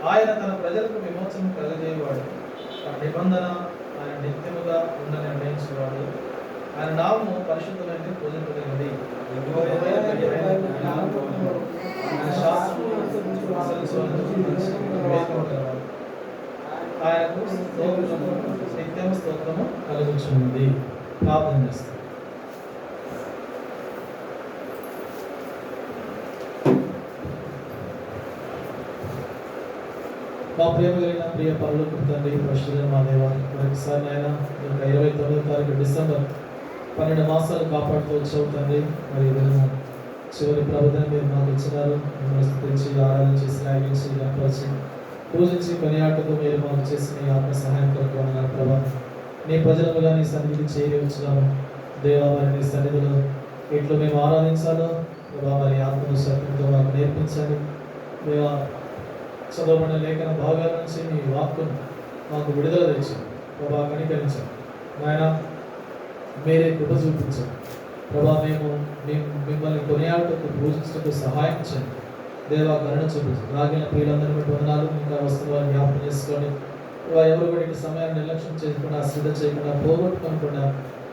ఆయన తన ప్రజలకు విమోచన కలగజేయవాడు. ఆ నిబంధన ఆయన నిత్యముగా ఉన్న నిర్ణయించేవాడు. ఆయన నామము పరిశుద్ధమైన పూజింపదగినది. ఆయనకు స్తోత్రము నిత్యము స్తోత్రము కలుగుచున్నది. ప్రార్థన చేస్తాం. మా ప్రేమ కలిగిన ప్రియ పరలోకపు తండ్రి, పరిశుద్ధ మా దేవ, మరొకసారి నాయన 29వ తారీఖు డిసెంబర్ 12 మాసాలు కాపాడుతూ వచ్చావు తండ్రి. మరి దినము చివరి ప్రభుత్వం మీరు మాకు ఇచ్చినారు. మిమ్మల్ని స్తుతించి ఆరాధన చేసి రాగించి గణపరిచి పూజించి కొనియాటకు మీరు మాకు చేసిన ఈ ఆత్మ సహాయం కొరకు అన్నారు ప్రభా. నీ ప్రజలుగా నీ సన్నిధికి చేరి వచ్చినాము దేవా. మరి నీ సన్నిధిలో ఇట్లు మేము ఆరాధించాలో ప్రభా, మరి ఆత్మ శక్తితో మాకు నేర్పించండి దేవా. చదవబడిన లేఖన భాగాల నుంచి మీ వాక్కును మాకు విడుదల తెచ్చి ప్రభా కనికరించండి నాయన. మీరే కృప చూపించండి ప్రభా. మేము మిమ్మల్ని కొనియాటకు పూజించడానికి సహాయం చేయండి దేవా. కరుణ చూపించండి. రాగిన ప్రియులందరినీ బట్టి వందనాలు. ఇంకా వస్తువులను జ్ఞాపకం చేసుకోండి ప్రభా. ఎవరు కూడా ఇంటి సమయాన్ని నిర్లక్ష్యం చేయకుండా, శ్రద్ధ చేయకుండా, పోగొట్టుకోకుండా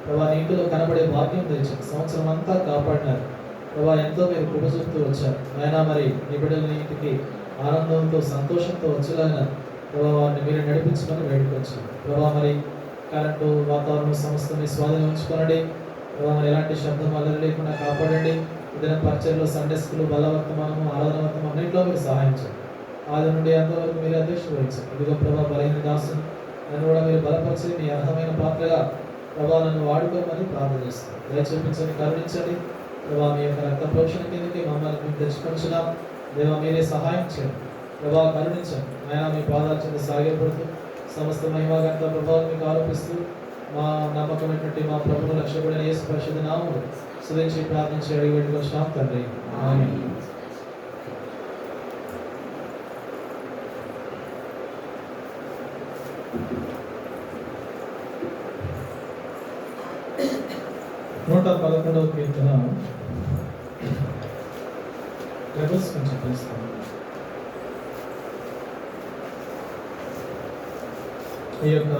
ప్రభా నీ ఇంటిలో కనబడే భాగ్యం తెచ్చింది. సంవత్సరం అంతా కాపాడినారు ప్రభా. ఎంతో మీరు కృప చూపుతూ వచ్చారు నాయన. మరి నీ బిడ్డల ఇంటికి ఆనందంతో సంతోషంతో వచ్చేలాగా ప్రభా వారిని మీరు నడిపించమని వేడుకొచ్చు ప్రభా. మరి కరెంటు వాతావరణం సమస్త మీ స్వాధీనం ఉంచుకోనండి ప్రభా. మరి ఎలాంటి శబ్దం అల్లరి లేకుండా కాపాడండి. ఏదైనా పరిచయంలో సండే స్కూల్ బలవర్తమానము ఆరాధన వర్తమానం అన్నింటిలో మీరు సహాయం చేయండి. ఆది నుండి అంతవరకు మీరు అధ్యక్షత వహించండి. ఇదిగో ప్రభా బలహీన దాసు నన్ను కూడా మీరు బలపరిచి మీ అర్హమైన పాత్రగా ప్రభా నన్ను వాడుకోమని ప్రార్థన చేస్తాను. దయ చూపించండి, కరుణించండి ప్రభా. మీ యొక్క రక్త ప్రోక్షణ కిందకి మమ్మల్ని మేము తెచ్చుకొంచున్నాం దేవా. మీరే సహాయం చేయండి ప్రభా, కరుణించండి ఆయన. మీ పాదాల చెంత సాగిపడుతూ సమస్త మహిమాగంత ప్రభావం మీకు ఆరోపిస్తూ మా నమ్మకమైనటువంటి మా ప్రభువును లక్ష్యపడిన యేసు పరిశుద్ధ నామములో స్తుతించి ప్రార్థించి అడిగి పెట్టుకొచ్చాం తండ్రి. ఆమేన్. నూట 11వ కీర్తన రెబల్స్ కొంచెం తెలుస్తాను. ఈ యొక్క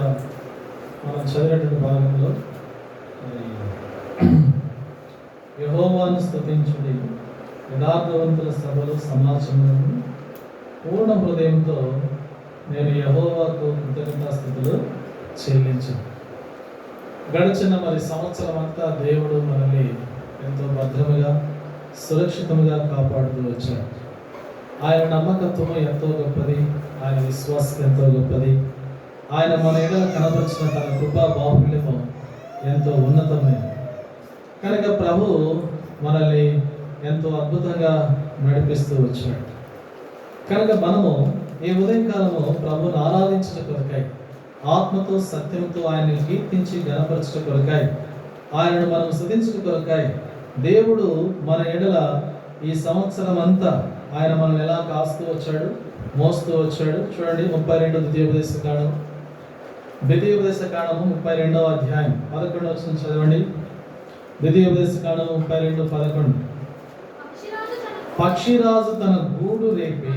మనం చదివినటువంటి భాగంలో యెహోవాను స్తుతించుడి, యథార్థవంతుల సభలో సమాజంలో పూర్ణ హృదయంతో నేను యెహోవాకు కృతజ్ఞతాస్తుతులు చెల్లించాను. గడిచిన మరి సంవత్సరం అంతా దేవుడు మనల్ని ఎంతో భద్రముగా సురక్షితంగా కాపాడుతూ వచ్చాడు. ఆయన నమ్మకత్వము ఎంతో గొప్పది, ఆయన విశ్వాసం ఎంతో గొప్పది. ఆయన మన ఎడల కనబరిచిన తన కృపా బాహుళ్యము ఎంతో ఉన్నతమైనది. కనుక ప్రభు మనల్ని ఎంతో అద్భుతంగా నడిపిస్తూ వచ్చాడు. కనుక మనము ఈ ఉదయకాలము ప్రభుని ఆరాధించట కొరకై, ఆత్మతో సత్యంతో ఆయన్ని కీర్తించి గణపరచట కొరకై, ఆయనను మనం స్తుతించట కొరకై దేవుడు మన ఎడల ఈ సంవత్సరం అంతా ఆయన మనల్ని ఎలా కాస్తూ వచ్చాడు, మోస్తూ వచ్చాడు. చూడండి 32 ద్వితీయోపదేశ కాండము 32వ అధ్యాయం 11వ వచనం చదవండి. ద్వితీయోపదేశ కాండము 32:11. పక్షిరాజు తన గూడు రేపి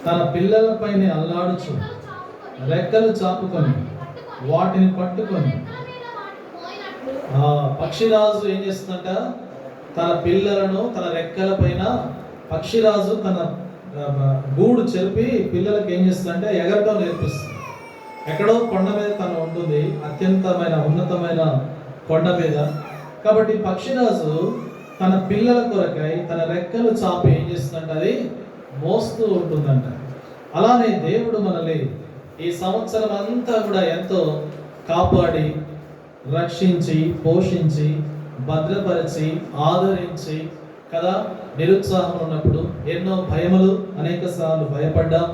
తన పిల్లలపైన అల్లాడుచు రెక్కలు చాపుకొని వాటిని పట్టుకొని. పక్షిరాజు ఏం చేస్తుందంట? తన పిల్లలను తన రెక్కల పైన పక్షిరాజు తన గూడు చెరిపి పిల్లలకి ఏం చేస్తుందంటే ఎగరడం నేర్పిస్తుంది. ఎక్కడో కొండ మీద తను ఉంటుంది, అత్యంతమైన ఉన్నతమైన కొండ మీద. కాబట్టి పక్షిరాజు తన పిల్లల కొరకై తన రెక్కలు చాపి ఏం చేస్తుందంటే అది మోస్తూ ఉంటుందంట. అలానే దేవుడు మనల్ని ఈ సంవత్సరం అంతా కూడా ఎంతో కాపాడి, రక్షించి, పోషించి, భద్రపరిచి, ఆదరించి కదా. నిరుత్సాహం ఉన్నప్పుడు ఎన్నో భయములు, అనేక సార్లు భయపడ్డాం,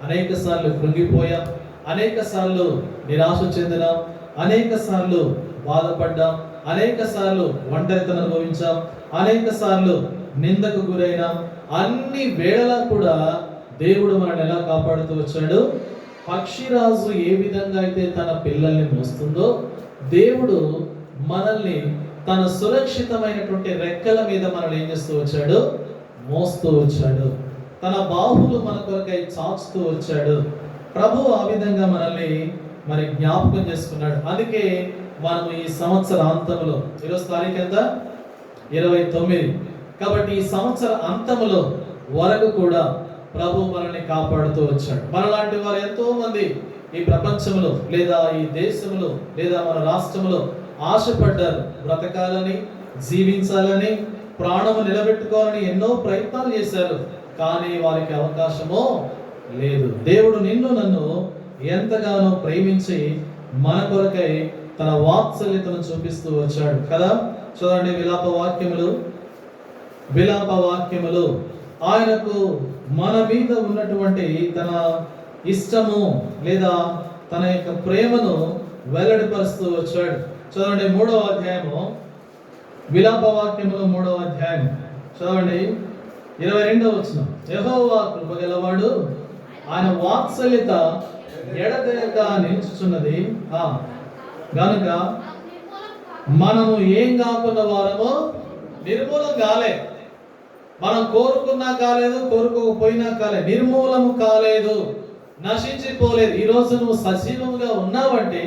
అనేక సార్లు కృంగిపోయాం, అనేక సార్లు నిరాశ చెందినాం, అనేక సార్లు బాధపడ్డాం, అనేక సార్లు ఒంటరితనం అనుభవించాం, అనేక సార్లు నిందకు గురైనాం. అన్ని వేళలా కూడా దేవుడు మనల్ని ఎలా కాపాడుతూ వచ్చాడు? పక్షిరాజు ఏ విధంగా అయితే తన పిల్లల్ని మోస్తుందో దేవుడు మనల్ని తన సురక్షితమైనటువంటి రెక్కల మీద మనల్ని ఏం చేస్తూ వచ్చాడు? మోస్తూ వచ్చాడు, తన బాహువులు మన కొరకై చాచుతూ వచ్చాడు. ప్రభు ఆ విధంగా మనల్ని మరి జ్ఞాపకం చేసుకున్నాడు. అందుకే మనం ఈ సంవత్సర అంతంలో, ఈరోజు తారీఖు ఎంత? 29. కాబట్టి ఈ సంవత్సర అంతములో వరకు కూడా ప్రభు మనల్ని కాపాడుతూ వచ్చాడు. మనలాంటి వారు ఎంతో మంది ఈ ప్రపంచంలో లేదా ఈ దేశంలో లేదా మన రాష్ట్రంలో ఆశపడ్డారు. బ్రతకాలని, జీవించాలని, ప్రాణము నిలబెట్టుకోవాలని ఎన్నో ప్రయత్నాలు చేశారు. కానీ వారికి అవకాశమో లేదు. దేవుడు నిన్ను నన్ను ఎంతగానో ప్రేమించి మన కొరకై తన వాత్సల్యతను చూపిస్తూ వచ్చాడు కదా. చూడండి, విలాప వాక్యములు ఆయనకు మన మీద ఉన్నటువంటి తన ఇష్టము లేదా తన యొక్క ప్రేమను వెల్లడిపరుస్తూ వచ్చాడు. చూడండి, 3వ అధ్యాయము, విలాప వాక్యములు 3వ అధ్యాయం చదవండి, 22వ వచనం. యెహోవా కృపగలవాడు, ఆయన వాత్సల్యత ఎడతెగక నిలుచుచున్నది, గనుక మనము ఏం కాకున్న వారమో నిర్మూలం కాలే. మనం కోరుకున్నా కాలేదు, కోరుకోకపోయినా కాలేదు, నిర్మూలము కాలేదు, నశించిపోలేదు. ఈరోజు నువ్వు సజీవంగా ఉన్నావంటే,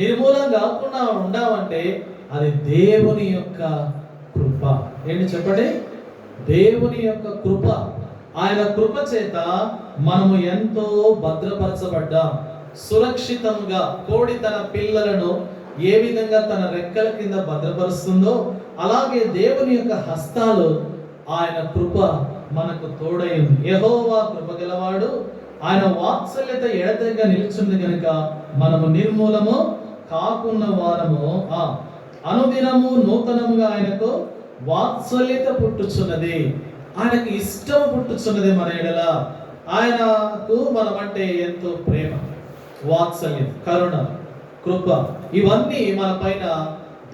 నిర్మూలం కాకుండా ఉన్నావంటే అది దేవుని యొక్క కృప. ఏంటి చెప్పండి? దేవుని యొక్క కృప. ఆయన కృప చేత మనము ఎంతో భద్రపరచబడ్డాం. సురక్షితంగా కోడి తన పిల్లలను ఏ విధంగా తన రెక్కల కింద భద్రపరుస్తుందో అలాగే దేవుని యొక్క హస్తాలు, ఆయన కృప మనకు తోడైంది. యెహోవా కృపగలవాడు, ఆయన వాత్సల్యత ఎడతెగక నిలుచుంది కనుక మనము నిర్మూలము కాకున్న వారము. అనుదినము నూతనముగా ఆయనకు వాత్సల్యత పుట్టుచున్నది, ఆయనకు ఇష్టం పుట్టుచున్నది మన ఎడల. ఆయనకు మనమంటే ఎంతో ప్రేమ, వాత్సల్యం, కరుణ, కృప, ఇవన్నీ మన పైన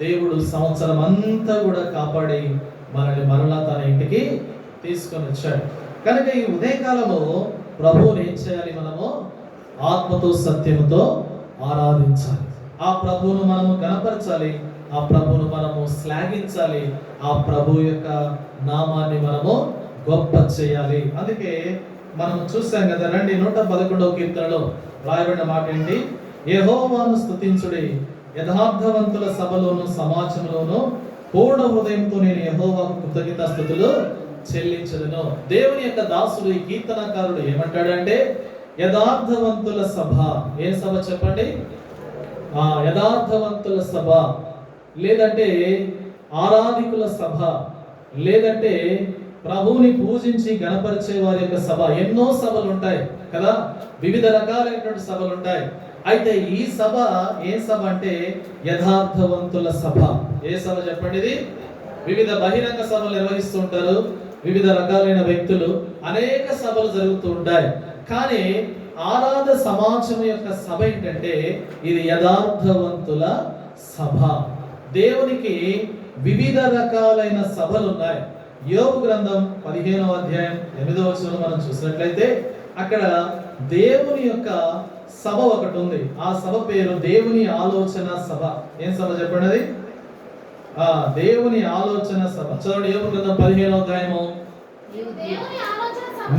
దేవుడు సంవత్సరం అంతా కూడా కాపాడి మనల్ని మరలా తన ఇంటికి తీసుకొని వచ్చాడు. కనుక ఈ ఉదయకాలము ప్రభువుని ఏం చేయాలి? మనము ఆత్మతో సత్యముతో ఆరాధించాలి. ఆ ప్రభువును మనము గణపరచాలి, ఆ ప్రభువును మనము శ్లాఘించాలి, ఆ ప్రభు యొక్క నామాన్ని మనము గొప్ప చేయాలి. అందుకే మనం చూసాం కదా, రండి 111వ కీర్తనలో రాయబడిన మాట ఏంటి? యెహోవాను స్తుతించుడి, యథార్థవంతుల సభలోను సమాజంలోను పూర్ణ హృదయంతో నేను యెహోవాకు కృతజ్ఞతాస్తుతులు చెల్లించదును. దేవుని యొక్క దాసుడు, ఈ కీర్తనకారుడు ఏమంటాడంటే, యథార్థవంతుల సభ. ఏ సభ చెప్పండి? యథార్థవంతుల సభ, లేదంటే ఆరాధికుల సభ, లేదంటే ప్రభువుని పూజించి గణపరిచే వారి యొక్క సభ. ఎన్నో సభలు ఉంటాయి కదా, వివిధ రకాలైనటువంటి సభలు ఉంటాయి. అయితే ఈ సభ ఏ సభ అంటే యథార్థవంతుల సభ. ఏ సభ చెప్పండి? ఇది వివిధ బహిరంగ సభలు నిర్వహిస్తూ ఉంటారు, వివిధ రకాలైన వ్యక్తులు, అనేక సభలు జరుగుతూ ఉంటాయి. కానీ ఆరాధ సమాజం యొక్క సభ ఏంటంటే ఇది యథార్థవంతుల సభ. దేవునికి వివిధ రకాలైన సభలు ఉన్నాయి. యోబు గ్రంథం 15వ అధ్యాయం 8వ వచనం మనం చూసినట్లయితే అక్కడ దేవుని యొక్క సభ ఒకటి ఉంది. ఆ సభ పేరు దేవుని ఆలోచన సభ. ఏం సభ చెప్పండి? అది దేవుని ఆలోచన సభ. చదవండి, యోబు గ్రంథం 15వ అధ్యాయము.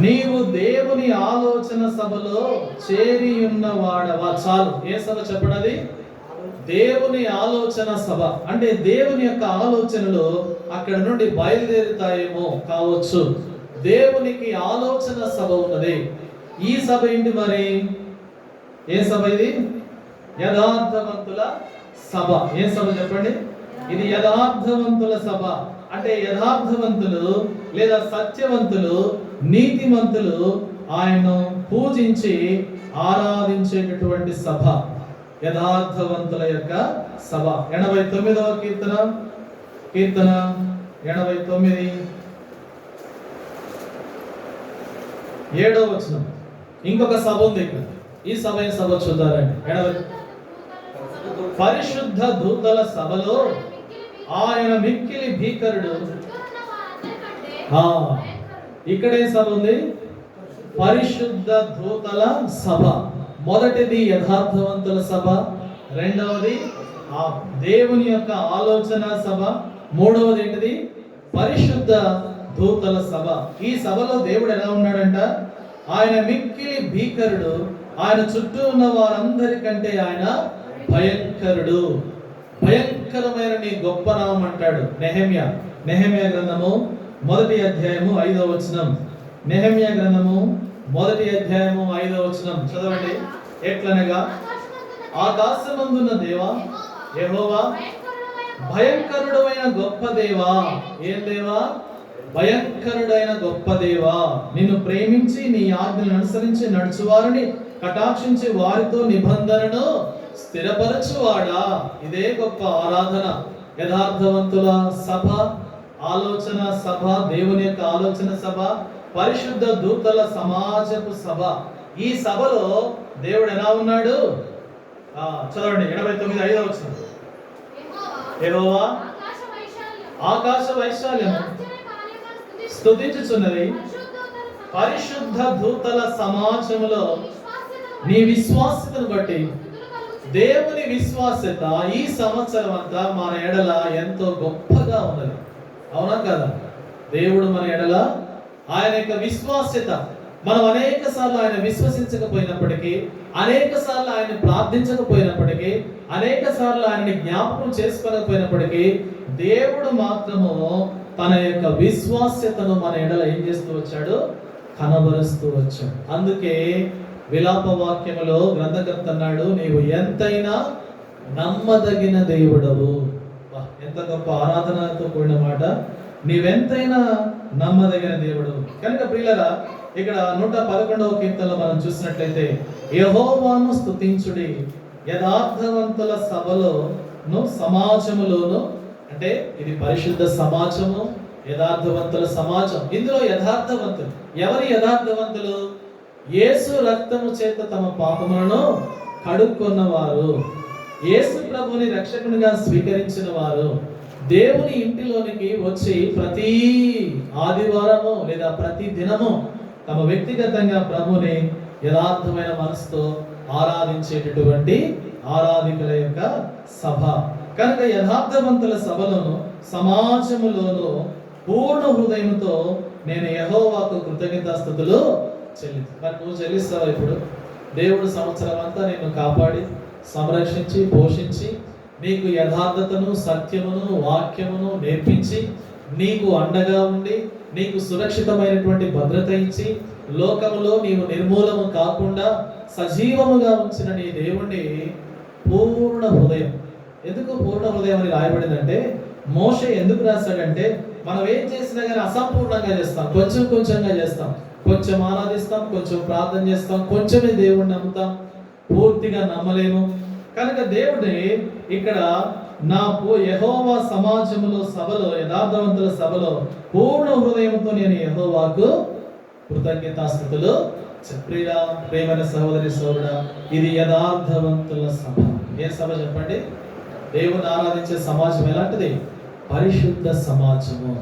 నీవు దేవుని ఆలోచన సభలో చేరి ఉన్న వాడవా. చాలు. ఏ సభ చెప్పండి? దేవుని ఆలోచన సభ. అంటే దేవుని యొక్క ఆలోచనలు అక్కడ నుండి బయలుదేరుతాయేమో కావచ్చు. దేవునికి ఆలోచన సభ ఉన్నది. ఈ సభ ఏంటి మరి? ఏ సభ ఇది? యథార్థవంతుల సభ. ఏ సభ చెప్పండి? ఇది యథార్థవంతుల సభ. అంటే యథార్థవంతులు లేదా సత్యవంతులు, నీతిమంతులు ఆయన్ను పూజించి ఆరాధించేటటువంటి సభ, యథార్థవంతుల యొక్క సభ. 89వ కీర్తన 89 7వ వచనం. ఇంకొక సభ ఉంది ఇక్కడ. ఈ సభ ఏ సభ చూద్దారండి. పరిశుద్ధ దూతల సభలో ఆయన మిక్కిలి భీకరుడు. ఇక్కడే సభ ఉంది, పరిశుద్ధ దూతల సభ. మొదటిది యథార్థవంతుల సభ, రెండవది దేవుని యొక్క ఆలోచన సభ, మూడవది ఏంటిది? పరిశుద్ధ దూతల సభ. ఈ సభలో దేవుడు ఎలా ఉన్నాడంట? ఆయన మిక్కిలి భీకరుడు, ఆయన చుట్టూ ఉన్న వారందరికంటే ఆయన భయంకరుడు. భయంకరమైన నీ గొప్ప నామం అంటాడు నెహెమ్యా గ్రంథము 1వ అధ్యాయము 5వ వచనం. నెహెమ్యా గ్రంథము 1వ అధ్యాయము 5వ వచనం చదవండి. ఎట్లనగా ఆకాశమందున్న దేవా యెహోవా, భయంకరుడైన గొప్ప దేవా. ఏం దేవా? భయంకరుడైన గొప్ప దేవా, నిన్ను ప్రేమించి నీ ఆజ్ఞలను అనుసరించి నడుచువారిని కటాక్షించి వారితో నిబంధనను స్థిరపరచువాడా. ఇదే గొప్ప ఆరాధన. యథార్థవంతుల సభ, ఆలోచన సభ, దేవుని యొక్క ఆలోచన సభ, పరిశుద్ధ దూతల సమాజపు సభ. ఈ సభలో దేవుడు ఎలా ఉన్నాడు? చదవండి 89:5 వచనం. యెహోవా ఆకాశ వైశాల్యము స్తుతించుచున్నది, పరిశుద్ధ దూతల సమాజములో నీ విశ్వాసతను బట్టి. దేవుని విశ్వాసత ఈ సంవత్సరం అంతా మన ఎడల ఎంతో గొప్పగా ఉన్నది. అవునా కదా? దేవుడు మన ఎడల ఆయన యొక్క విశ్వాసత, మనం అనేక సార్లు ఆయన విశ్వసించకపోయినప్పటికీ, అనేక సార్లు ఆయన ప్రార్థించకపోయినప్పటికీ, అనేక సార్లు ఆయన్ని జ్ఞాపకం చేసుకోకపోయినప్పటికీ, దేవుడు మాత్రము తన యొక్క విశ్వాస్యతను మన ఎడల ఏం చేస్తూ వచ్చాడు? కనబరుస్తూ వచ్చాడు. అందుకే విలాప వాక్యములో గ్రంథకర్త అన్నాడు, నీవు ఎంతైనా నమ్మదగిన దేవుడవు. ఎంత గొప్ప ఆరాధనతో కూడిన మాట. నీవెంతైనా నమ్మదగిన దేవుడు. కనుక ప్రియులారా, ఇక్కడ 111వ కీర్తనలో మనం చూసినట్లయితే యెహోవాను స్తుతించుడి యథార్థవంతుల సభలోను సమాజములోను. అంటే ఇది పరిశుద్ధ సమాజము, యథార్థవంతుల సమాజం. ఇందులో యథార్థవంతులు ఎవరి యథార్థవంతులు? యేసు రక్తము చేత తమ పాపములను కడుక్కున్నవారు, యేసు ప్రభుని రక్షకునిగా స్వీకరించిన వారు, దేవుని ఇంటిలోనికి వచ్చి ప్రతి ఆదివారము లేదా ప్రతి దినము తమ వ్యక్తిగతంగా ప్రభుని యథార్థమైన మనసుతో ఆరాధించేటటువంటి ఆరాధికుల యొక్క సభ. కనుక యథార్థవంతుల సభలోను సమాజములోను పూర్ణ హృదయంతో నేను యెహోవాకు కృతజ్ఞతాస్తుతులు చెల్లిస్తాను. నువ్వు చెల్లిస్తావా? ఇప్పుడు దేవుడు సంవత్సరం అంతా నిన్ను కాపాడి సంరక్షించి పోషించి నీకు యథార్థతను, సత్యమును, వాక్యమును నేర్పించి నీకు అండగా ఉండి నీకు సురక్షితమైనటువంటి భద్రత ఇచ్చి లోకములో నీవు నిర్మూలము కాకుండా సజీవముగా ఉంచిన నీ దేవుణ్ణి పూర్ణ హృదయం. ఎందుకు పూర్ణ హృదయం అని రాయబడిందంటే, మోషే ఎందుకు రాశాడంటే, మనం ఏం చేసినా కానీ అసంపూర్ణంగా చేస్తాం, కొంచెంగా చేస్తాం, కొంచెం ఆరాధిస్తాం, కొంచెం ప్రార్థన చేస్తాం, కొంచెమే దేవుణ్ణి నమ్ముతాం, పూర్తిగా నమ్మలేము. కనుక దేవుడి ఇక్కడ యెహోవా సమాజములో సభలో, యథార్థవంతుల సభలో పూర్ణ హృదయంతో నేను యెహోవాకు కృతజ్ఞతాస్తుతులు. ప్రేమైన సహోదరి సోదరుడా, ఇది యథార్థవంతుల సభ. ఏ సభ చెప్పండి? దేవుని ఆరాధించే సమాజం ఎలాంటిది? పరిశుద్ధ సమాజము,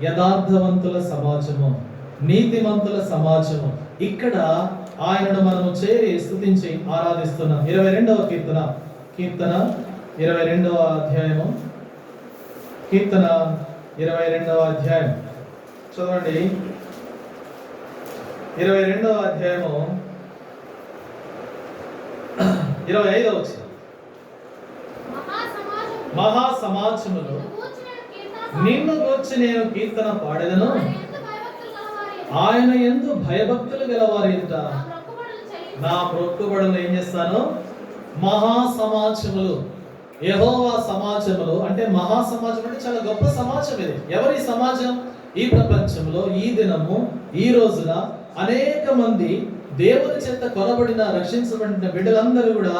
యథార్థవంతుల సమాజము, నీతిమంతుల సమాజము. ఇక్కడ ఆయనను మనము చేరి స్తుతించి ఆరాధిస్తున్నాం. 22వ కీర్తన 22వ అధ్యాయము, కీర్తన 22వ అధ్యాయం చదవండి. 22వ అధ్యాయము 25వ వచనం. మహా సమాజములో నిన్ను గూర్చి నేను కీర్తన పాడెదను, ఆయన యందు భయభక్తులు గలవారి ఎదుట నా మొక్కుబడులు ఏం చేస్తాను? మహా సమాజములు, యెహోవా సమాజములు. అంటే మహా సమాజం అంటే చాలా గొప్ప సమాజం ఇది. ఎవరి సమాజం? ఈ ప్రపంచంలో ఈ దినము ఈ రోజున అనేక మంది దేవుని చేత కొనబడిన రక్షించబడిన బిడ్డలందరూ కూడా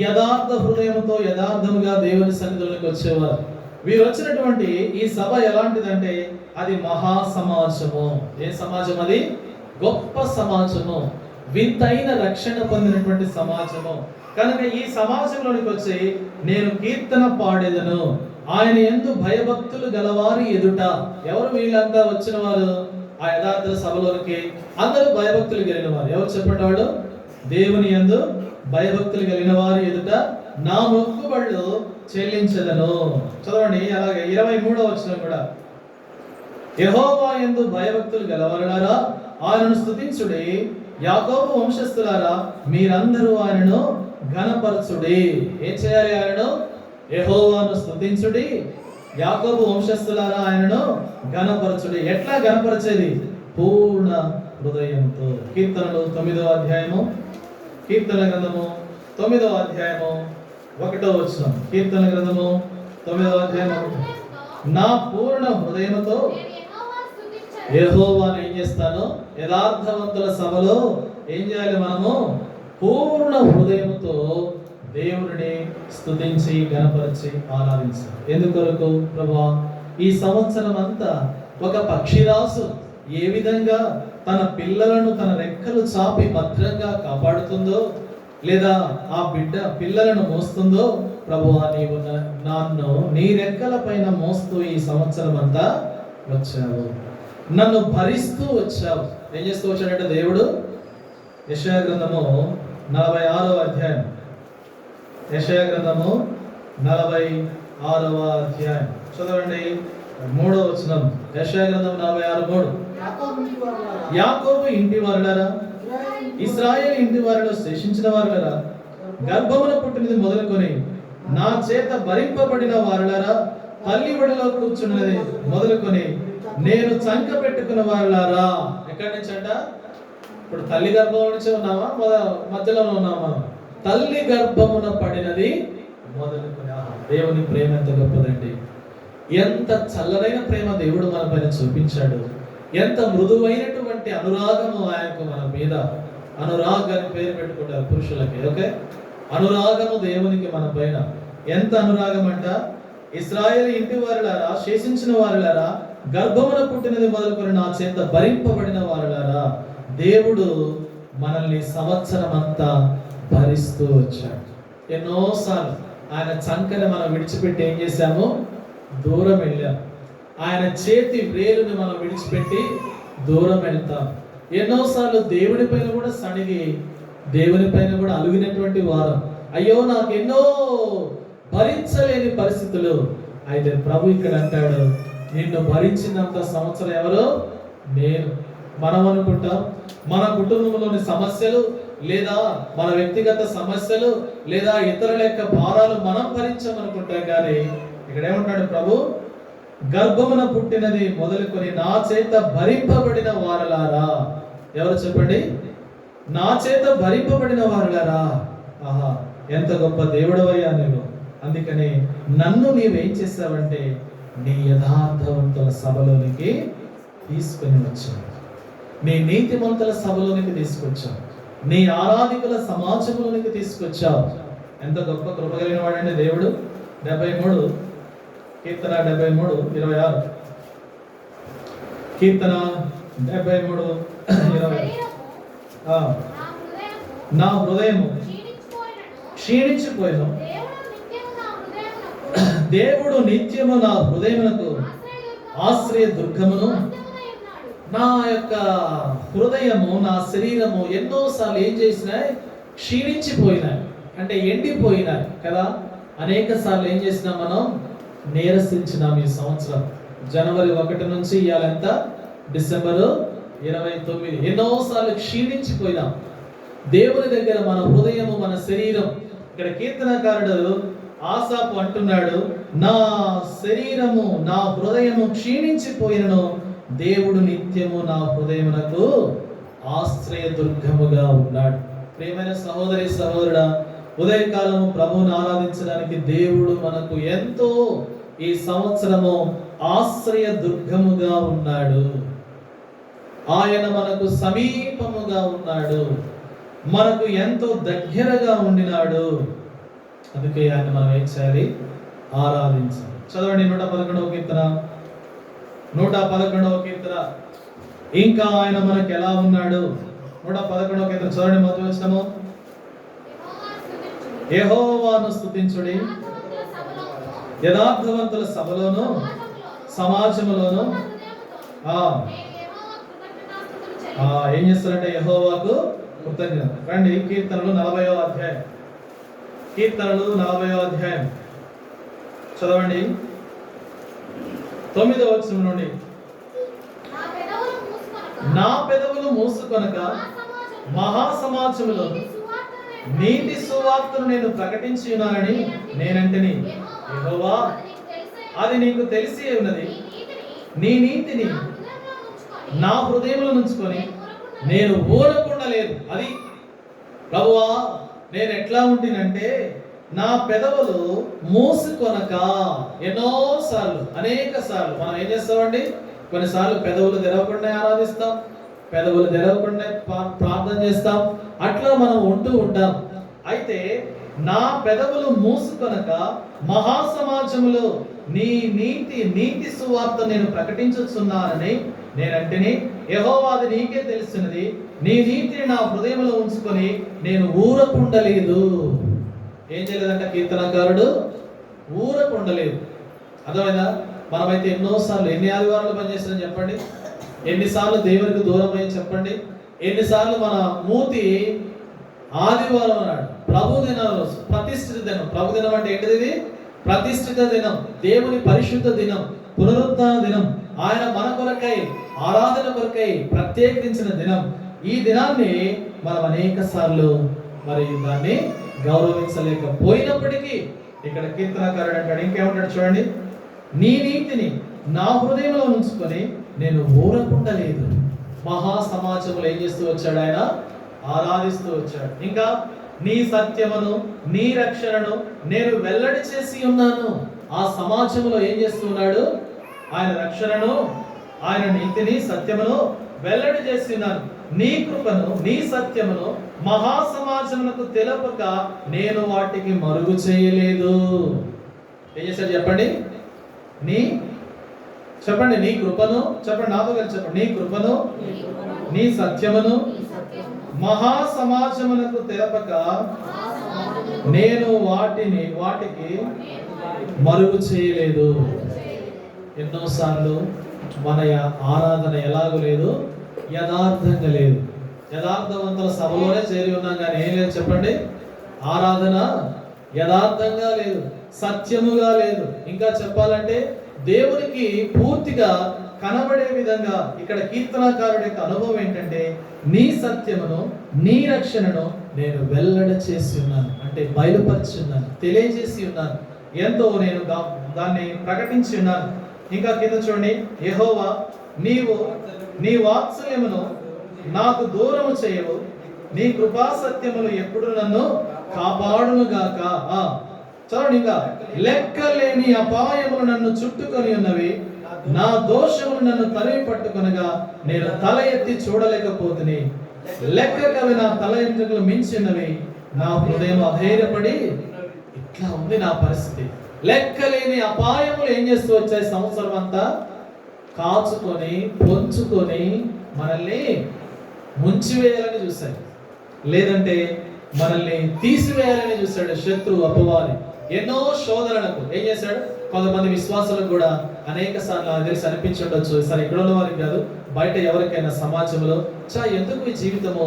యథార్థ హృదయంతో యథార్థముగా దేవుని సన్నిధిలోకి వచ్చేవారు. వీరు వచ్చినటువంటి ఈ సభ ఎలాంటిదంటే అది మహా సమాజము. ఏ సమాజం అది? గొప్ప సమాజము, వింతైన రక్షణ పొందినటువంటి సమాజము. కనుక ఈ సమాజంలోనికి వచ్చి నేను కీర్తన పాడేదను, ఆయన యందు భయభక్తులు గలవారి ఎదుట. ఎవరు వీళ్ళంతా వచ్చిన వారు? ఆ యథార్థ సభలోనికి అందరూ భయభక్తులు కలిగిన వారు. ఎవరు చెప్పండి? వాడు దేవుని యందు భయభక్తులు కలిగిన వారి ఎదుట నా మొక్కుబడులు చెల్లించదను. చదవండి. అలాగే 23వ వచనం కూడా యెహోవా యందు భయభక్తులు గలవారులారా ఆయనను స్తుతించుడి. యాకోబు వంశస్థులారా మీరందరూ ఆయనను ఘనపరచుడి. ఏం చేయాలి? ఆయనను, యెహోవాను స్తుతించుడి. యాకోబు వంశస్థులారా ఆయనను ఘనపరచుడి. ఎట్లా ఘనపరచేది? పూర్ణ హృదయంతో. కీర్తనలు 9వ అధ్యాయము, కీర్తన గ్రంథము 9వ అధ్యాయము 1వ వచనం. కీర్తన గ్రంథము 9వ అధ్యాయం, నా పూర్ణ హృదయముతో యెహోవాను ఏం చేస్తాను? యథార్థవంతుల సభలో ఏం చేయాలి? మనము పూర్ణ హృదయముతో దేవుడిని స్తుతించి గణపరిచి ఆరాధించాలి. ఎందుకొరకు? ప్రభువా, ఈ సంవత్సరం అంతా ఒక పక్షిరాసు ఏ విధంగా తన పిల్లలను తన రెక్కలు చాపి భద్రంగా కాపాడుతుందో, లేదా ఆ బిడ్డ పిల్లలను మోస్తుందో, ప్రభువా నీవు నన్ను నీ రెక్కల పైన మోస్తూ ఈ సంవత్సరం అంతా వచ్చావు, నన్ను భరిస్తూ వచ్చావు. ఏం చేస్తూ వచ్చాడంటే దేవుడు, యెషయా గ్రంథము 46వ అధ్యాయం, యెషయా గ్రంథము 46వ అధ్యాయం చదవండి, 3వ వచనం. యెషయా గ్రంథం 46:3. యాకోబు ఇంటి వారులారా, ఇశ్రాయేలు ఇంటి వారిలో శేషించిన వారులారా, గర్భమున పుట్టినది మొదలుకొని నా చేత భరింపబడిన వారులారా, తల్లి ఒడిలో కూర్చున్నది మొదలుకొని నేను చంక పెట్టుకున్న వారులారా. ఎక్కడి నుంచి అంట? ఇప్పుడు తల్లి గర్భం నుంచి ఉన్నామా, మధ్యలో ఉన్నామా? తల్లి గర్భమున పడినది మొదలుకొని. దేవుని ప్రేమ ఎంత గొప్పదండి! ఎంత చల్లనైన ప్రేమ దేవుడు మన పైన చూపించాడు. ఎంత మృదువైనటువంటి అనురాగము ఆయనకు మన మీద. అనురాగ్ అని పేరు పెట్టుకుంటారు పురుషులకి. ఓకే, అనురాగము దేవునికి మన పైన. ఎంత అనురాగం అంట! ఇశ్రాయేలు ఇంటి వారులారా, శేషించిన వారులారా, గర్భమున పుట్టినది మొదలుకొని నా చేత భరింపబడిన వారులారా. దేవుడు మనల్ని సంవత్సరం అంతా భరిస్తూ వచ్చాడు. ఎన్నోసార్లు ఆయన చంకని మనం విడిచిపెట్టి ఏం చేశాము? దూరం వెళ్ళాం. ఆయన చేతి వేలుని మనం విడిచిపెట్టి దూరం వెళ్తాం. ఎన్నోసార్లు దేవుని పైన కూడా సణిగి, దేవుని పైన కూడా అలుగినటువంటి వారం. అయ్యో నాకు ఎన్నో భరించలేని పరిస్థితులు. అయితే ప్రభు ఇక్కడ అంటాడు, నిన్ను భరించినంత సంవత్సరం ఎవరు? నేను. మనం అనుకుంటాం మన కుటుంబంలోని సమస్యలు, లేదా మన వ్యక్తిగత సమస్యలు, లేదా ఇతరుల యొక్క భారాలు మనం భరించామనుకుంటాం. కానీ ఇక్కడ ఏమంటాడు ప్రభు? గర్భమున పుట్టినది మొదలుకొని నా చేత భరింపబడిన వారలారా. ఎవరు చెప్పండి? నా చేత భరింపబడిన వారలారా. ఆహా, ఎంత గొప్ప దేవుడవయ్యా నీవు. అందుకని నన్ను నీవేం చేసావంటే నీ యథార్థవంతుల సభలోనికి తీసుకొని వచ్చావు, నీ నీతిమంతుల సభలోనికి తీసుకొచ్చావు, నీ ఆరాధికుల సమాజంలోనికి తీసుకొచ్చావు. ఎంత గొప్ప కృప కలిగిన వాడండి దేవుడు. 73 కీర్తన 73:26. కీర్తన 73:26. నా హృదయము క్షీణించిపోయిన దేవుడు నిత్యము నా హృదయమునకు ఆశ్రయ దుర్గమును. నా యొక్క హృదయము, నా శరీరము ఎన్నోసార్లు ఏం చేసినాయి? క్షీణించిపోయినాయి, అంటే ఎండిపోయినాయి కదా. అనేక సార్లు ఏం చేసినాం? మనం నీరసించినాం. ఈ సంవత్సరం జనవరి 1 నుంచి ఇవాళ ఎంత? డిసెంబరు 29. ఎన్నోసార్లు క్షీణించిపోయినాం. దేవుని దగ్గర మన హృదయము, మన శరీరం. ఇక్కడ కీర్తనకారుడు ఆసాపు అంటున్నాడు, నా శరీరము, నా హృదయము క్షీణించిపోయినను దేవుడు నిత్యము నా హృదయమునకు ఆశ్రయ దుర్గముగా ఉన్నాడు. ప్రియమైన సహోదరి సహోదరుడా, ఉదయకాలము ప్రభువుని ఆరాధించడానికి దేవుడు మనకు ఎంతో ఈ సంవత్సరము ఆశ్రయ దుర్గముగా ఉన్నాడు. ఆయన మనకు సమీపముగా ఉన్నాడు, మనకు ఎంతో దగ్గరగా ఉండినాడు. అందుకే ఆయన మనం ఏం చేయాలి? ఆరాధించాలి. చదవండి 111వ కీర్తన, 111వ కీర్తన. ఇంకా ఆయన మనకు ఎలా ఉన్నాడు? 111వ కీర్తన చదవండి, మొదటి వచనము. యెహోవాను స్తుతించుడి, యథార్థవంతుల సభలోను సమాజములోను. ఏం చేస్తారంటే యెహోవాకు కృతజ్ఞత. రండి కీర్తనలు 40వ అధ్యాయం, కీర్తనలు 40వ అధ్యాయం చదవండి, 9వ వచనం నుండి. నా పెదవులు మూసుకొనక మహాసమాజములో నీతి సువార్తను నేను ప్రకటించి ఉన్నానని నేనంటని, యెహోవా అది నీకు తెలిసి ఉన్నది. నీ నీతిని నా హృదయంలో ఉంచుకొని నేను ఊరకుండా లేదు. అది ప్రభువా, నేను ఎట్లా ఉంటినంటే నా పెదవులు మూసుకొనక. ఎన్నోసార్లు, అనేక సార్లు మనం ఏం చేస్తామండి, కొన్నిసార్లు పెదవులు తెరవకుండా ఆరాధిస్తాం, పెదవులు తెరవకుండా ప్రార్థన చేస్తాం, అట్లా మనం ఉంటూ ఉంటాం. అయితే నా పెదవులు మూసుకొనక మహాసమాజములో నీ నీతి సువార్త నేను ప్రకటించుచున్నానని నేనంటిని, యెహోవా అది నీకే తెలుస్తున్నది. నీ నీతిని నా హృదయంలో ఉంచుకొని నేను ఊరకుండలేదు. ఏం చేయలేదంట కీర్తనకారుడు? ఊరకుండలేదు. అర్థమైందా? మనమైతే ఎన్నోసార్లు, ఎన్ని ఆదివారాలు పనిచేస్తారని చెప్పండి, ఎన్నిసార్లు దేవునికి దూరం అయ్యి చెప్పండి, ఎన్నిసార్లు మన మూతి ఆదివారం అన్నాడు, ప్రభు దినం రోజు, ప్రతిష్ఠిత దినం. ప్రభు దినం అంటే ఏంటిది? ఇది ప్రతిష్ఠిత దినం, దేవుని పరిశుద్ధ దినం, పునరుత్థాన దినం, ఆయన మన కొరకై, ఆరాధన కొరకై ప్రత్యేకించిన దినం. ఈ దినాన్ని మనం అనేక సార్లు మరి దాన్ని గౌరవించలేకపోయినప్పటికీ ఇక్కడ కీర్తనకారుడు అంటాడు, ఇంకేమంటాడు చూడండి, నీ నీతిని నా హృదయంలో ఉంచుకొని నేను ఊరకుండా లేదు. మహాసమాజంలో ఏం చేస్తూ వచ్చాడు? ఆయన ఆరాధిస్తూ వచ్చాడు. ఇంకా నీ సత్యమును నీ రక్షణను నేను వెల్లడి చేసి ఉన్నాను. ఆ సమాజంలో ఏం చేస్తూ ఉన్నాడు? ఆయన రక్షణను, ఆయన నీతిని, సత్యమును వెల్లడి చేసి ఉన్నాను. నీ కృపను, నీ సత్యమును మహాసమాజమునకు తెలపక నేను వాటికి మరుగు చేయలేదు. ఏం చేశాడు చెప్పండి? చెప్పండి, నీ కృపను, చెప్పండి, నాతో కలిసి చెప్పండి, నీ కృపను, నీ సత్యమును మహాసమాజమునకు తెలపక నేను వాటికి మరుగు చేయలేదు. ఎన్నోసార్లు మన ఆరాధన ఎలాగూ లేదు, యథార్థంగా లేదు. యథార్థవంతుల సభలోనే చేరి ఉన్నాం, కానీ ఏం లేదు చెప్పండి, ఆరాధన యథార్థంగా లేదు, సత్యముగా లేదు. ఇంకా చెప్పాలంటే దేవునికి పూర్తిగా కనబడే విధంగా ఇక్కడ కీర్తనకారుడి యొక్క అనుభవం ఏంటంటే, నీ సత్యమును నీ రక్షణను నేను వెల్లడి చేసి ఉన్నాను, అంటే బయలుపరిచి ఉన్నాను, తెలియజేసి ఉన్నాను, ఎంతో నేను దాన్ని ప్రకటించి ఉన్నాను. ఇంకా కింద చూడండి, యెహోవా నీవు నీ వాత్సల్యమును నాకు దూరము చేయవు, నీ కృపా సత్యములు ఎప్పుడు నన్ను కాపాడును గాక. చదవండి, ఇంకా లెక్కలేని అపాయములు నన్ను చుట్టుకొని ఉన్నవి, నా దోషములు నన్ను తరిమి పట్టుకొనగా నేను తల ఎత్తి చూడలేకపోతుని, లెక్కకవి నా తల ఎంట్రుకలు మించినవి, నా హృదయం అధైర్యపడి. ఇట్లా ఉంది నా పరిస్థితి. లెక్కలేని అపాయములు ఏం చేస్తూ వచ్చాయి? సంవత్సరం అంతా కాచుకొని పొంచుకొని మనల్ని ముంచివేయాలని చూశాడు, లేదంటే మనల్ని తీసివేయాలని చూశాడు శత్రువు, అపవాది. ఎన్నో శోధనలకు ఏం చేశాడు? కొంతమంది విశ్వాసాలకు కూడా అనేక సార్లు తెలిసి అనిపించి ఉండొచ్చు, సరే ఇక్కడ ఉన్న వారికి కాదు, బయట ఎవరికైనా సమాజంలో ఎందుకు ఈ జీవితము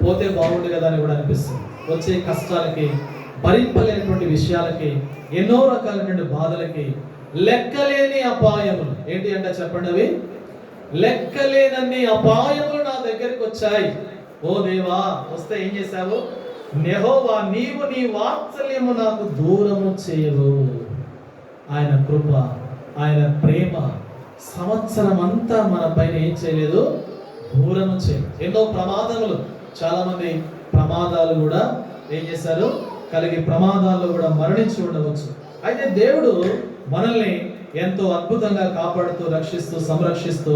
పోతే బాగుండు కదా అని కూడా అనిపిస్తుంది. వచ్చే కష్టాలకి, భరింపలేనటువంటి విషయాలకి, ఎన్నో రకాలైనటువంటి బాధలకి, లెక్కలేని అపాయములు ఏంటి అంటే చెప్పండి, అవి లెక్కలేనన్ని అపాయములు నా దగ్గరికి వచ్చాయి. ఓ దేవా, వస్తే ఏం చేశావు? యెహోవా నీవు నీ వాత్సల్యము నాకు దూరము చేయవు. ఆయన కృప, ఆయన ప్రేమ సంవత్సరం అంతా మన పైన ఏం చేయలేదు? దూరము చేయలేదు. ఎన్నో ప్రమాదములు, చాలా మంది ప్రమాదాలు కూడా ఏం చేశారు? కలిగి ప్రమాదాల్లో కూడా మరణించి ఉండవచ్చు. అయితే దేవుడు మనల్ని ఎంతో అద్భుతంగా కాపాడుతూ, రక్షిస్తూ, సంరక్షిస్తూ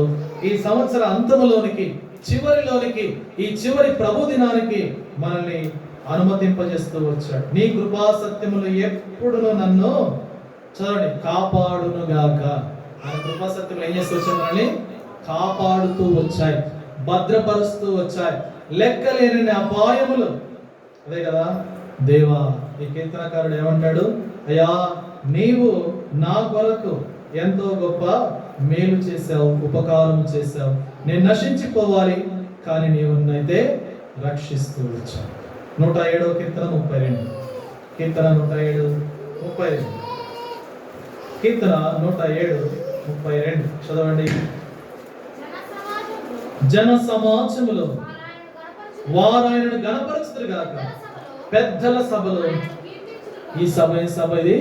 ఈ సంవత్సర అంతములోనికి, చివరిలోనికి, ఈ చివరి ప్రభు దినానికి మనల్ని అనుమతింపజేస్తూ వచ్చాడు. నీ కృపా సత్యములు ఎప్పుడు నన్ను చదవండి కాపాడును గాక. ఆయన కృపా సత్యములు ఏం చేస్తూ వచ్చాయి? మనల్ని కాపాడుతూ వచ్చాయి, భద్రపరుస్తూ వచ్చాయి. లెక్కలేని అపాయములు. అదే కదా దేవా, ఈ కీర్తనకారుడు ఏమంటాడు? అయ్యా, నీవు నా కొరకు ఎంతో గొప్ప మేలు చేశావు, ఉపకారం చేశావు. నేను నశించిపోవాలి, కానీ నీవు నన్నైతే రక్షిస్తూ వచ్చావు. 107వ కీర్తన 32. కీర్తన 107:32. కీర్తన 107:32 చదవండి. జన సమాజములో వారు ఆయనను గణపరచుదురు గాక. పెద్దల సభలో. ఈ సభ ఇది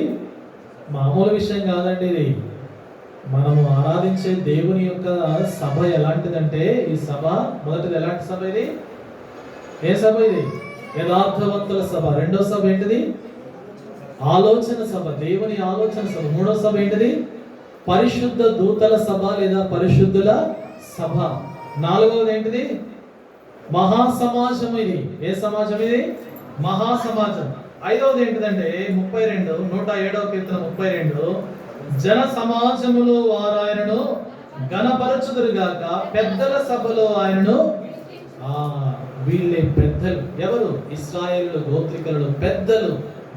మామూలు విషయం కాదండి. ఇది మనము ఆరాధించే దేవుని యొక్క సభ ఎలాంటిదంటే, ఈ సభ మొదటిది ఎలాంటి సభ ఇది? ఏ సభ ఇది? యథార్థవంతుల సభ. రెండో సభ ఏంటిది? ఆలోచన సభ, దేవుని ఆలోచన సభ. మూడో సభ ఏంటిది? పరిశుద్ధ దూతల సభ లేదా పరిశుద్ధుల సభ. నాలుగవది ఏంటిది? మహాసమాజం. ఇది ఏ సమాజం? ఇది మహాసమాజం. ఐదవది ఏంటిదంటే 32 107వ కీర్తన 32, జన సమాజములో వారు ఆయనను గణపరచుదురుగాక, పెద్దల సభలో ఆయనను. వీళ్ళే పెద్దలు. ఎవరు? ఇశ్రాయేలు గోత్రికులు పెద్దలు,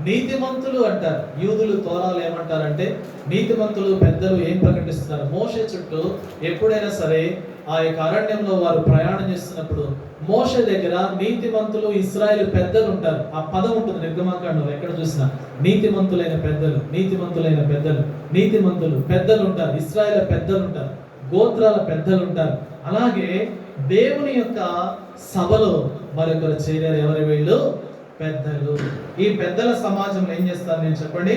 నీతిమంతులు అంటారు. యూదులు తోరాలు ఏమంటారంటే నీతిమంతులు, పెద్దలు. ఏం ప్రకటిస్తున్నారు? మోషే చుట్టూ ఎప్పుడైనా సరే ఆ యొక్క అరణ్యంలో వారు ప్రయాణం చేస్తున్నప్పుడు మోషే దగ్గర నీతిమంతులు, ఇశ్రాయేలు పెద్దలు ఉంటారు. ఆ పదం ఉంటుంది నిర్గమాకాండంలో ఎక్కడ చూసినా. నీతిమంతులైన పెద్దలు, నీతిమంతులైన పెద్దలు, నీతిమంతులు పెద్దలు ఉంటారు. ఇశ్రాయేలు పెద్దలు ఉంటారు, గోత్రాల పెద్దలు ఉంటారు. అలాగే దేవుని యొక్క సభలో మరొకరు చేరారు. ఎవరి? వీళ్ళు పెద్దలు. ఈ పెద్దల సమాజంలో ఏం చేస్తారు నేను చెప్పండి?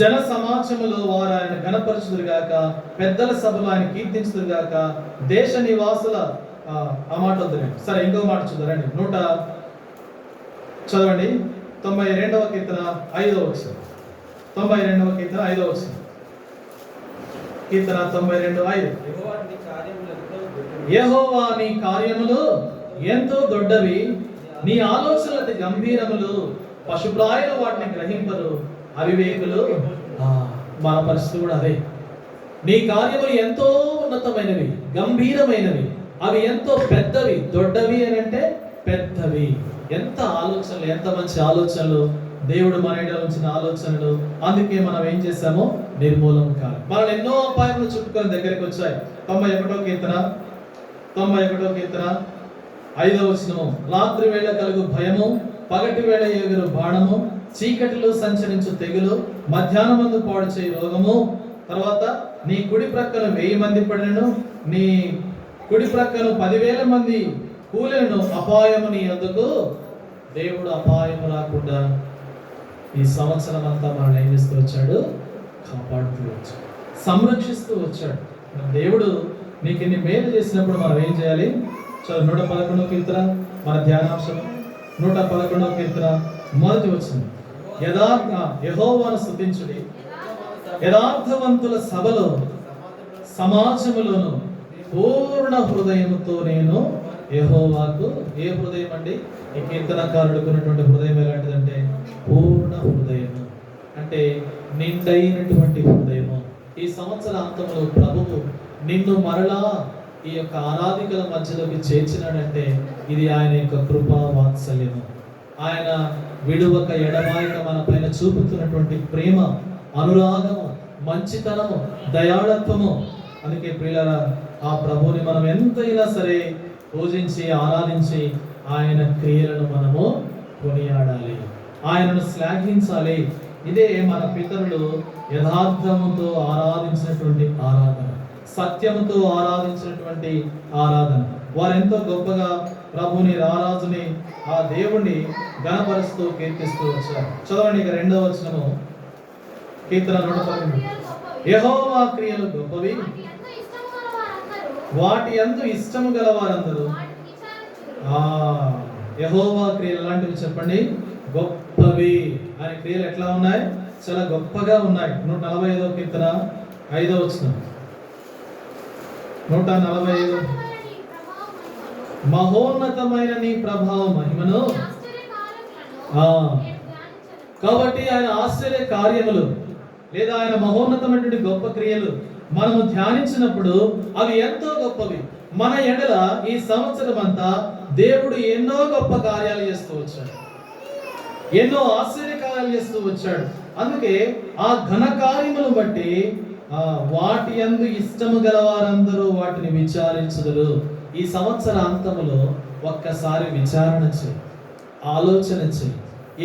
జన సమాజములో వారు ఆయన గణపరచుదురుగాక, పెద్దల సభలో ఆయన కీర్తించుదురుగాక, దేశ నివాసుల. ఆ మాట వద్దులేండి, సరే ఇంకో మాట చూద్దారండి. చదవండి 92వ కీర్తన 5వ వచనం. 92వ కీర్తన 5వ వచనం. కీర్తన 92:5. యెహోవా నీ కార్యములు ఎంతో దొడ్డవి, నీ ఆలోచనలు గంభీరములు, పశుప్రాయుల వాటిని గ్రహింపరు, అవివేకులు. మన పరిస్థితి కూడా అదే. నీ కార్యములు ఎంతో ఉన్నతమైనవి, గంభీరమైనవి, అవి ఎంతో పెద్దవి. దొడ్డవి అని అంటే పెద్దవి. ఎంత ఆలోచనలు, ఎంత మంచి ఆలోచనలు దేవుడు మన ఇంట్లో ఉంచిన ఆలోచనలు. అందుకే మనం ఏం చేశామో నిర్మూలం కాదు. మనం ఎన్నో అపాయములు చుట్టుకొని దగ్గరికి వచ్చాయి. 91వ కీర్తన 5వ వచనము, రాత్రి వేళ కలుగు భయము, పగటి వేళ ఎగురు బాణము, చీకటిలో సంచరించు తెగులు, మధ్యాహ్నమందు పాడు చేయి రోగము. తర్వాత నీ కుడి ప్రక్కన 1000 మంది పడినను, నీ కుడి ప్రక్కన 10,000 మంది కూలినను, అపాయము నీ అందుకు. దేవుడు అపాయము రాకుండా ఈ సంవత్సరం అంతా మనం ఏం చేస్తూ వచ్చాడు? కాపాడుతూ వచ్చాడు, సంరక్షిస్తూ వచ్చాడు. దేవుడు నీకు ఇన్ని మేలు చేసినప్పుడు మనం ఏం చేయాలి? 111వ కీర్తన మన ధ్యానాంశం. 111వ కీర్తన మొదటి వచనం, యెహోవాను స్తుతించుడి, యథార్థవంతుల సభలో సమాజములోను పూర్ణ హృదయముతో నేను యెహోవాకు. ఏ హృదయం అండి? ఈ కీర్తనకారుడికి ఉన్నటువంటి హృదయం ఎలాంటిదంటే పూర్ణ హృదయము, అంటే నిండైనటువంటి హృదయము. ఈ సంవత్సర అంతంలో ప్రభువు నిన్ను మరలా ఈ యొక్క ఆరాధికల మధ్యలోకి చేర్చినాడంటే ఇది ఆయన యొక్క కృపా వాత్సల్యము. ఆయన విడువక ఎడమాయక మన పైన చూపుతున్నటువంటి ప్రేమ, అనురాగము, మంచితనము, దయాళత్వము. అందుకే ప్రియులారా, ఆ ప్రభువుని మనం ఎంతైనా సరే పూజించి ఆరాధించి ఆయన క్రియలను మనము కొనియాడాలి, ఆయనను శ్లాఘించాలి. ఇదే మన పితరులు యథార్థముతో ఆరాధించినటువంటి ఆరాధన, సత్యముతో ఆరాధించినటువంటి ఆరాధన. వారు ఎంతో గొప్పగా ప్రభుని, రారాజుని, ఆ దేవుణ్ణి గణపరుస్తూ కీర్తిస్తూ వచ్చారు. చదవండి ఇక 2వ వచనము, కీర్తన 111. యెహోవా క్రియలు గొప్పవి, వాటి యందు ఇష్టము గల వారందరూ. యెహోవా క్రియలు ఎలాంటివి చెప్పండి? గొప్పవి. ఆయన క్రియలు ఎట్లా ఉన్నాయి? చాలా గొప్పగా ఉన్నాయి. 145వ కీర్తన 5వ వచనం. 145. మహోన్నతమైన నీ ప్రభావ మహిమను. కాబట్టి ఆయన ఆశ్చర్య కార్యములు లేదా ఆయన మహోన్నతమైనటువంటి గొప్ప క్రియలు మనము ధ్యానించినప్పుడు అవి ఎంతో గొప్పవి. మన ఎడల ఈ సంవత్సరం అంతా దేవుడు ఎన్నో గొప్ప కార్యాలు చేస్తూ వచ్చాడు, ఎన్నో ఆశ్చర్య కార్యాలు చేస్తూ వచ్చాడు. అందుకే ఆ ఘన కార్యములు బట్టి వాటి యందు ఇష్టము గల వారందరూ వాటిని విచారించుదురు. ఈ సంవత్సర అంతములో ఒక్కసారి విచారణ చేయి, ఆలోచన చేయి.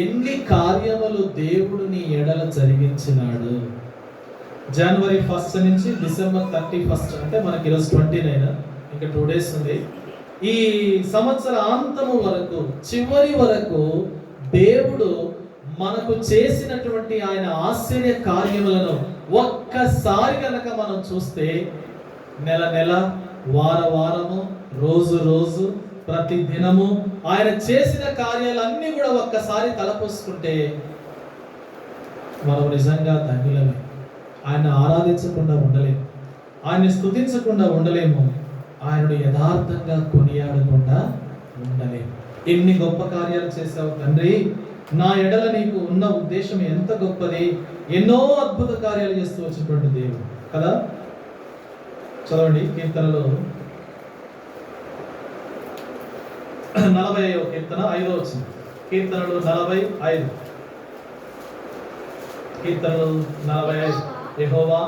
ఎన్ని కార్యములు దేవుడు నీ ఎడల జరిగించినాడు. జనవరి 1 నుంచి డిసెంబర్ 31, అంటే మనకి ఈరోజు 29, ఇంకా 2 days ఉంది. ఈ సంవత్సరాంతము వరకు, చివరి వరకు దేవుడు మనకు చేసినటువంటి ఆయన ఆశ్చర్య కార్యములను ఒక్కసారి కనుక మనం చూస్తే, నెల నెల, వార వారము, రోజు రోజు, ప్రతి దినము ఆయన చేసిన కార్యాలన్నీ కూడా ఒక్కసారి తలపోసుకుంటే మనం నిజంగా ధన్యులమే. ఆయన ఆరాధించకుండా ఉండలేము, ఆయన్ని స్తుతించకుండా ఉండలేము, ఆయనను యథార్థంగా కొనియాడకుండా ఉండలేము. ఎన్ని గొప్ప కార్యాలు చేశావు తండ్రి, నా ఎడల నీకు ఉన్న ఉద్దేశం ఎంత గొప్పది. ఎన్నో అద్భుత కార్యాలు చేస్తూ వచ్చినటువంటి దేవుడు కదా. చదవండి కీర్తనలో 40వ కీర్తన 5వ వచనం. కీర్తనలు 45. కీర్తనలు 45. యెహోవా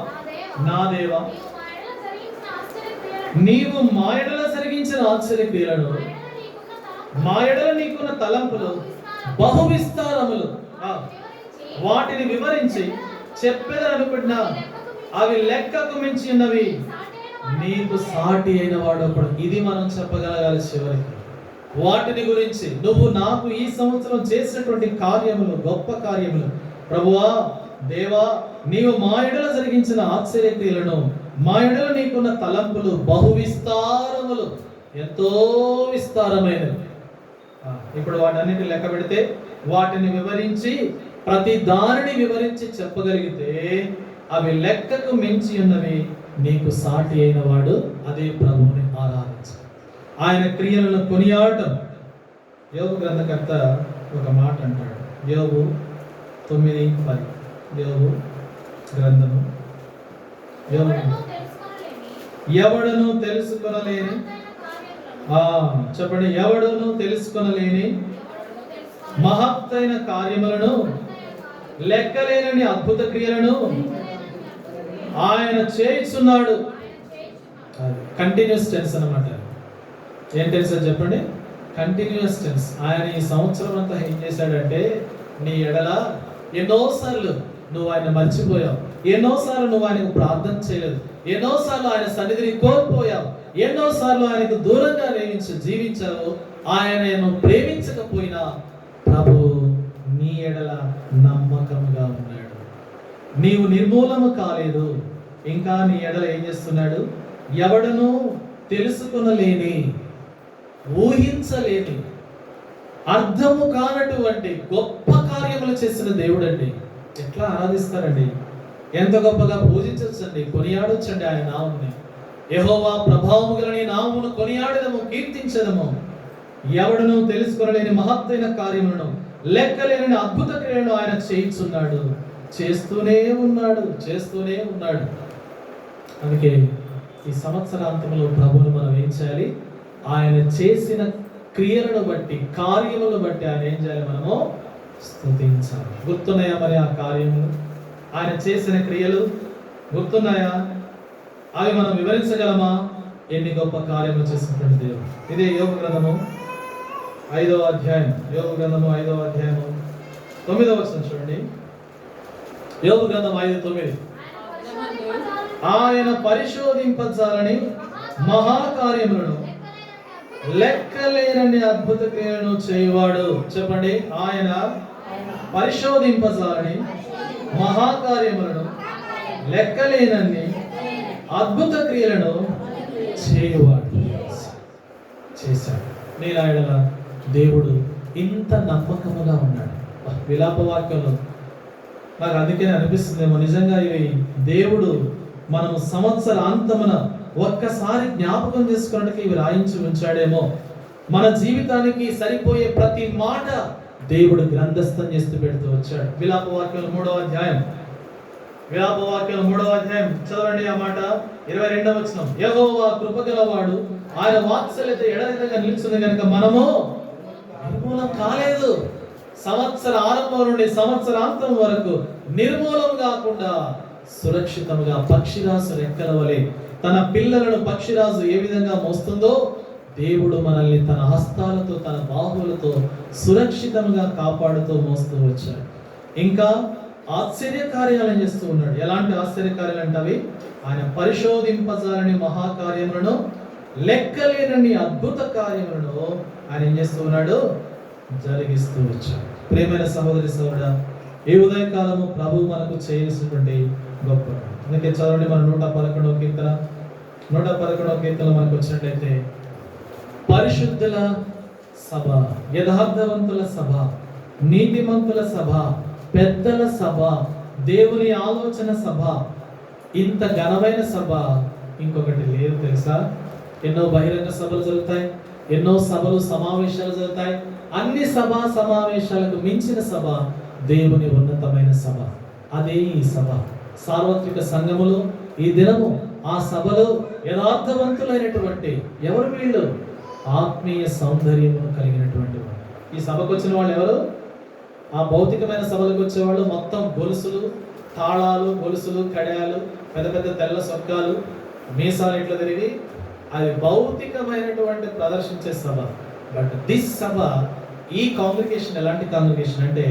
నా దేవా, నీవు మా ఎడల జరిగించిన ఆశ్చర్య క్రియలను, మా ఎడల నీకున్న తలంపులు బహు విస్తారములు, వాటిని వివరించి చెప్పేదనుకున్నా అవి లెక్కకు మించి ఉన్నవి. నీకు సాటి అయిన వాడు ఒకడు. ఇది మనం చెప్పగలగాలి చివరికి. వాటిని గురించి నువ్వు నాకు ఈ సంవత్సరం చేసినటువంటి కార్యములు, గొప్ప కార్యములు, ప్రభువా దేవా, నీవు మా ఎడల జరిగించిన ఆశ్చర్య క్రియలను, మా ఎడల నీకున్న తలంపులు బహు విస్తారములు, ఎంతో విస్తారమైనవి. ఇప్పుడు వాటన్నిటిని లెక్క పెడితే, వాటిని వివరించి, ప్రతి దానిని వివరించి చెప్పగలిగితే అవి లెక్కకు మించి ఉన్నవి. నీకు సాటి అయిన వాడు అదే ప్రభువుని ఆరాధించు, ఆయన క్రియలను కొనియాడటం. యోబు గ్రంథకర్త ఒక మాట అంటాడు. యోబు 9:10. యోబు గ్రంథము, ఎవడను తెలుసుకొనలేని, చెప్పండి, ఎవడను తెలుసుకొనలేని మహత్తైన కార్యములను, లెక్కలేనని అద్భుత క్రియలను ఆయన చేయుచున్నాడు. కంటిన్యూస్ టెన్స్ అన్నమాట. ఏం టెన్స్ అని చెప్పండి? Continuous tense. ఆయన ఈ సంవత్సరం అంతా ఏం చేశాడంటే, నీ ఎడల ఎన్నోసార్లు నువ్వు ఆయన మర్చిపోయావు, ఎన్నోసార్లు నువ్వు ఆయనకు ప్రార్థన చేయలేదు, ఎన్నోసార్లు ఆయన సన్నిధిని కోల్పోయావు, ఎన్నోసార్లు ఆయనకు దూరంగా జీవించావు. ఆయనను ప్రేమించకపోయినా ప్రభు నీ ఎడల నమ్మకముగా ఉన్నాడు. నీవు నిర్మూలము కాలేదు. ఇంకా నీ ఎడల ఏం చేస్తున్నాడు? ఎవడను తెలుసుకొనలేని, ఊహించలేని, అర్థము కానటువంటి గొప్ప కార్యములు చేసిన దేవుడు అండి. ఎట్లా ఆరాధిస్తారండి? ఎంత గొప్పగా పూజించవచ్చండి, కొనియాడొచ్చండి ఆయన నామముని. యెహోవా ప్రభావము గల నీ నామమును కొనియాడదము, కీర్తించదము. ఎవడను తెలుసుకొనలేని మహత్తైన కార్యములను, లెక్కలేని అద్భుత క్రియలను ఆయన చేయించున్నాడు. చేస్తూనే ఉన్నాడు, చేస్తూనే ఉన్నాడు. అందుకే ఈ సంవత్సరాంతంలో ప్రభువును మనం ఏం చేయాలి? ఆయన చేసిన క్రియలను బట్టి, కార్యములను బట్టి ఆయన ఏం చేయాలి? మనము స్తుతించాలి. గుర్తున్నాయా మరి ఆ కార్యములు? ఆయన చేసిన క్రియలు గుర్తున్నాయా? అవి మనం వివరించగలమా? ఎన్ని గొప్ప కార్యములు చేసినటువంటి దేవుడు. ఇదే యోబు గ్రంథము 5వ అధ్యాయం. యోబు గ్రంథము 5వ అధ్యాయము 9వ వచనం చూడండి. యోబు గ్రంథం 5:9. ఆయన పరిశోధింపజాలని మహాకార్యములను, లెక్కలేనని అద్భుత క్రియలను చేయువాడు. చెప్పండి, ఆయన పరిశోధింపజాలని మహాకార్యములను, లెక్కలేనని అద్భుత క్రియలను చేయువాడు. చేశాడు. నేను ఆయన దేవుడు ఇంత నమ్మకముగా ఉన్నాడు. విలాప వాక్యంలో నాకు అందుకనే అనిపిస్తుందేమో, నిజంగా ఇవి దేవుడు మనం సంవత్సరాంతమున ఒక్కసారి జ్ఞాపకం చేసుకోవడానికి ఇవి రాయించి ఉంచాడేమో. మన జీవితానికి సరిపోయే ప్రతి మాట దేవుడు గ్రంథస్థం చేస్తూ పెడుతూ వచ్చాడు. విలాప వాక్యం 3వ అధ్యాయం. విలాప వాక్యం 3వ అధ్యాయం చదవండి. ఆ మాట 22వ వచనం. యెహోవా కృపగలవాడు, ఆయన వాత్సల్యత ఎడతెగక నిలుచుంది కనుక మనము నిర్మూలం కాలేదు. సంవత్సర ఆరంభం నుండి సంవత్సరాంతం వరకు నిర్మూలం కాకుండా సురక్షితంగా, పక్షిరాజు రెక్కల వలె తన పిల్లలను పక్షిరాజు ఏ విధంగా మోస్తుందో, దేవుడు మనల్ని తన హస్తాలతో, తన బాహువులతో సురక్షితంగా కాపాడుతూ మోస్తూ వచ్చాడు. ఇంకా ఆశ్చర్య కార్యాలను చేస్తూ ఉన్నాడు. ఎలాంటి ఆశ్చర్య కార్యాలు అంటే అవి ఆయన పరిశోధింపజాలని మహాకార్యములను, లెక్కలేనన్ని అద్భుత కార్యములను ఆయన ఏం చేస్తూ ఉన్నాడు, జరిగిస్తూ వచ్చాడు. ప్రియమైన సహోదరి సహోదరుడా, ఈ ఉదయకాలము ప్రభు మనకు చేయాల్సినటువంటి గొప్ప. అందుకే చదవండి మన 111వ కీర్తన. 111వ కీర్తనలో మనకు వచ్చినట్లయితే, పరిశుద్ధుల సభ, యథార్థవంతుల సభ, నీతిమంతుల సభ, పెద్దల సభ, దేవుని ఆలోచన సభ, ఇంత ఘనమైన సభ ఇంకొకటి లేదు తెలుసా. ఎన్నో బహిరంగ సభలు జరుగుతాయి, ఎన్నో సభలు సమావేశాలు జరుగుతాయి. అన్ని సభా సమావేశాలకు మించిన సభ దేవుని ఉన్నతమైన సభ. అదే ఈ సభ. సార్వత్రిక సంఘములు ఈ దినము ఆ సభలో యథార్థవంతులైనటువంటి ఎవరు వీళ్ళు? ఆత్మీయ సౌందర్యము కలిగినటువంటి వారు. ఈ సభకు వచ్చిన వాళ్ళు ఎవరు? ఆ భౌతికమైన సభలకు వచ్చేవాళ్ళు మొత్తం గొలుసులు, తాళాలు, గొలుసులు, కడాయాలు, పెద్ద పెద్ద తెల్ల సొక్కాలు, మీసాలు ఇట్లా తిరిగి, అది భౌతికమైనటువంటి ప్రదర్శించే సభ. బట్ దిస్ సభ, ఈ కాంగ్రిగేషన్ ఎలాంటి కాంగ్రిగేషన్ అంటే,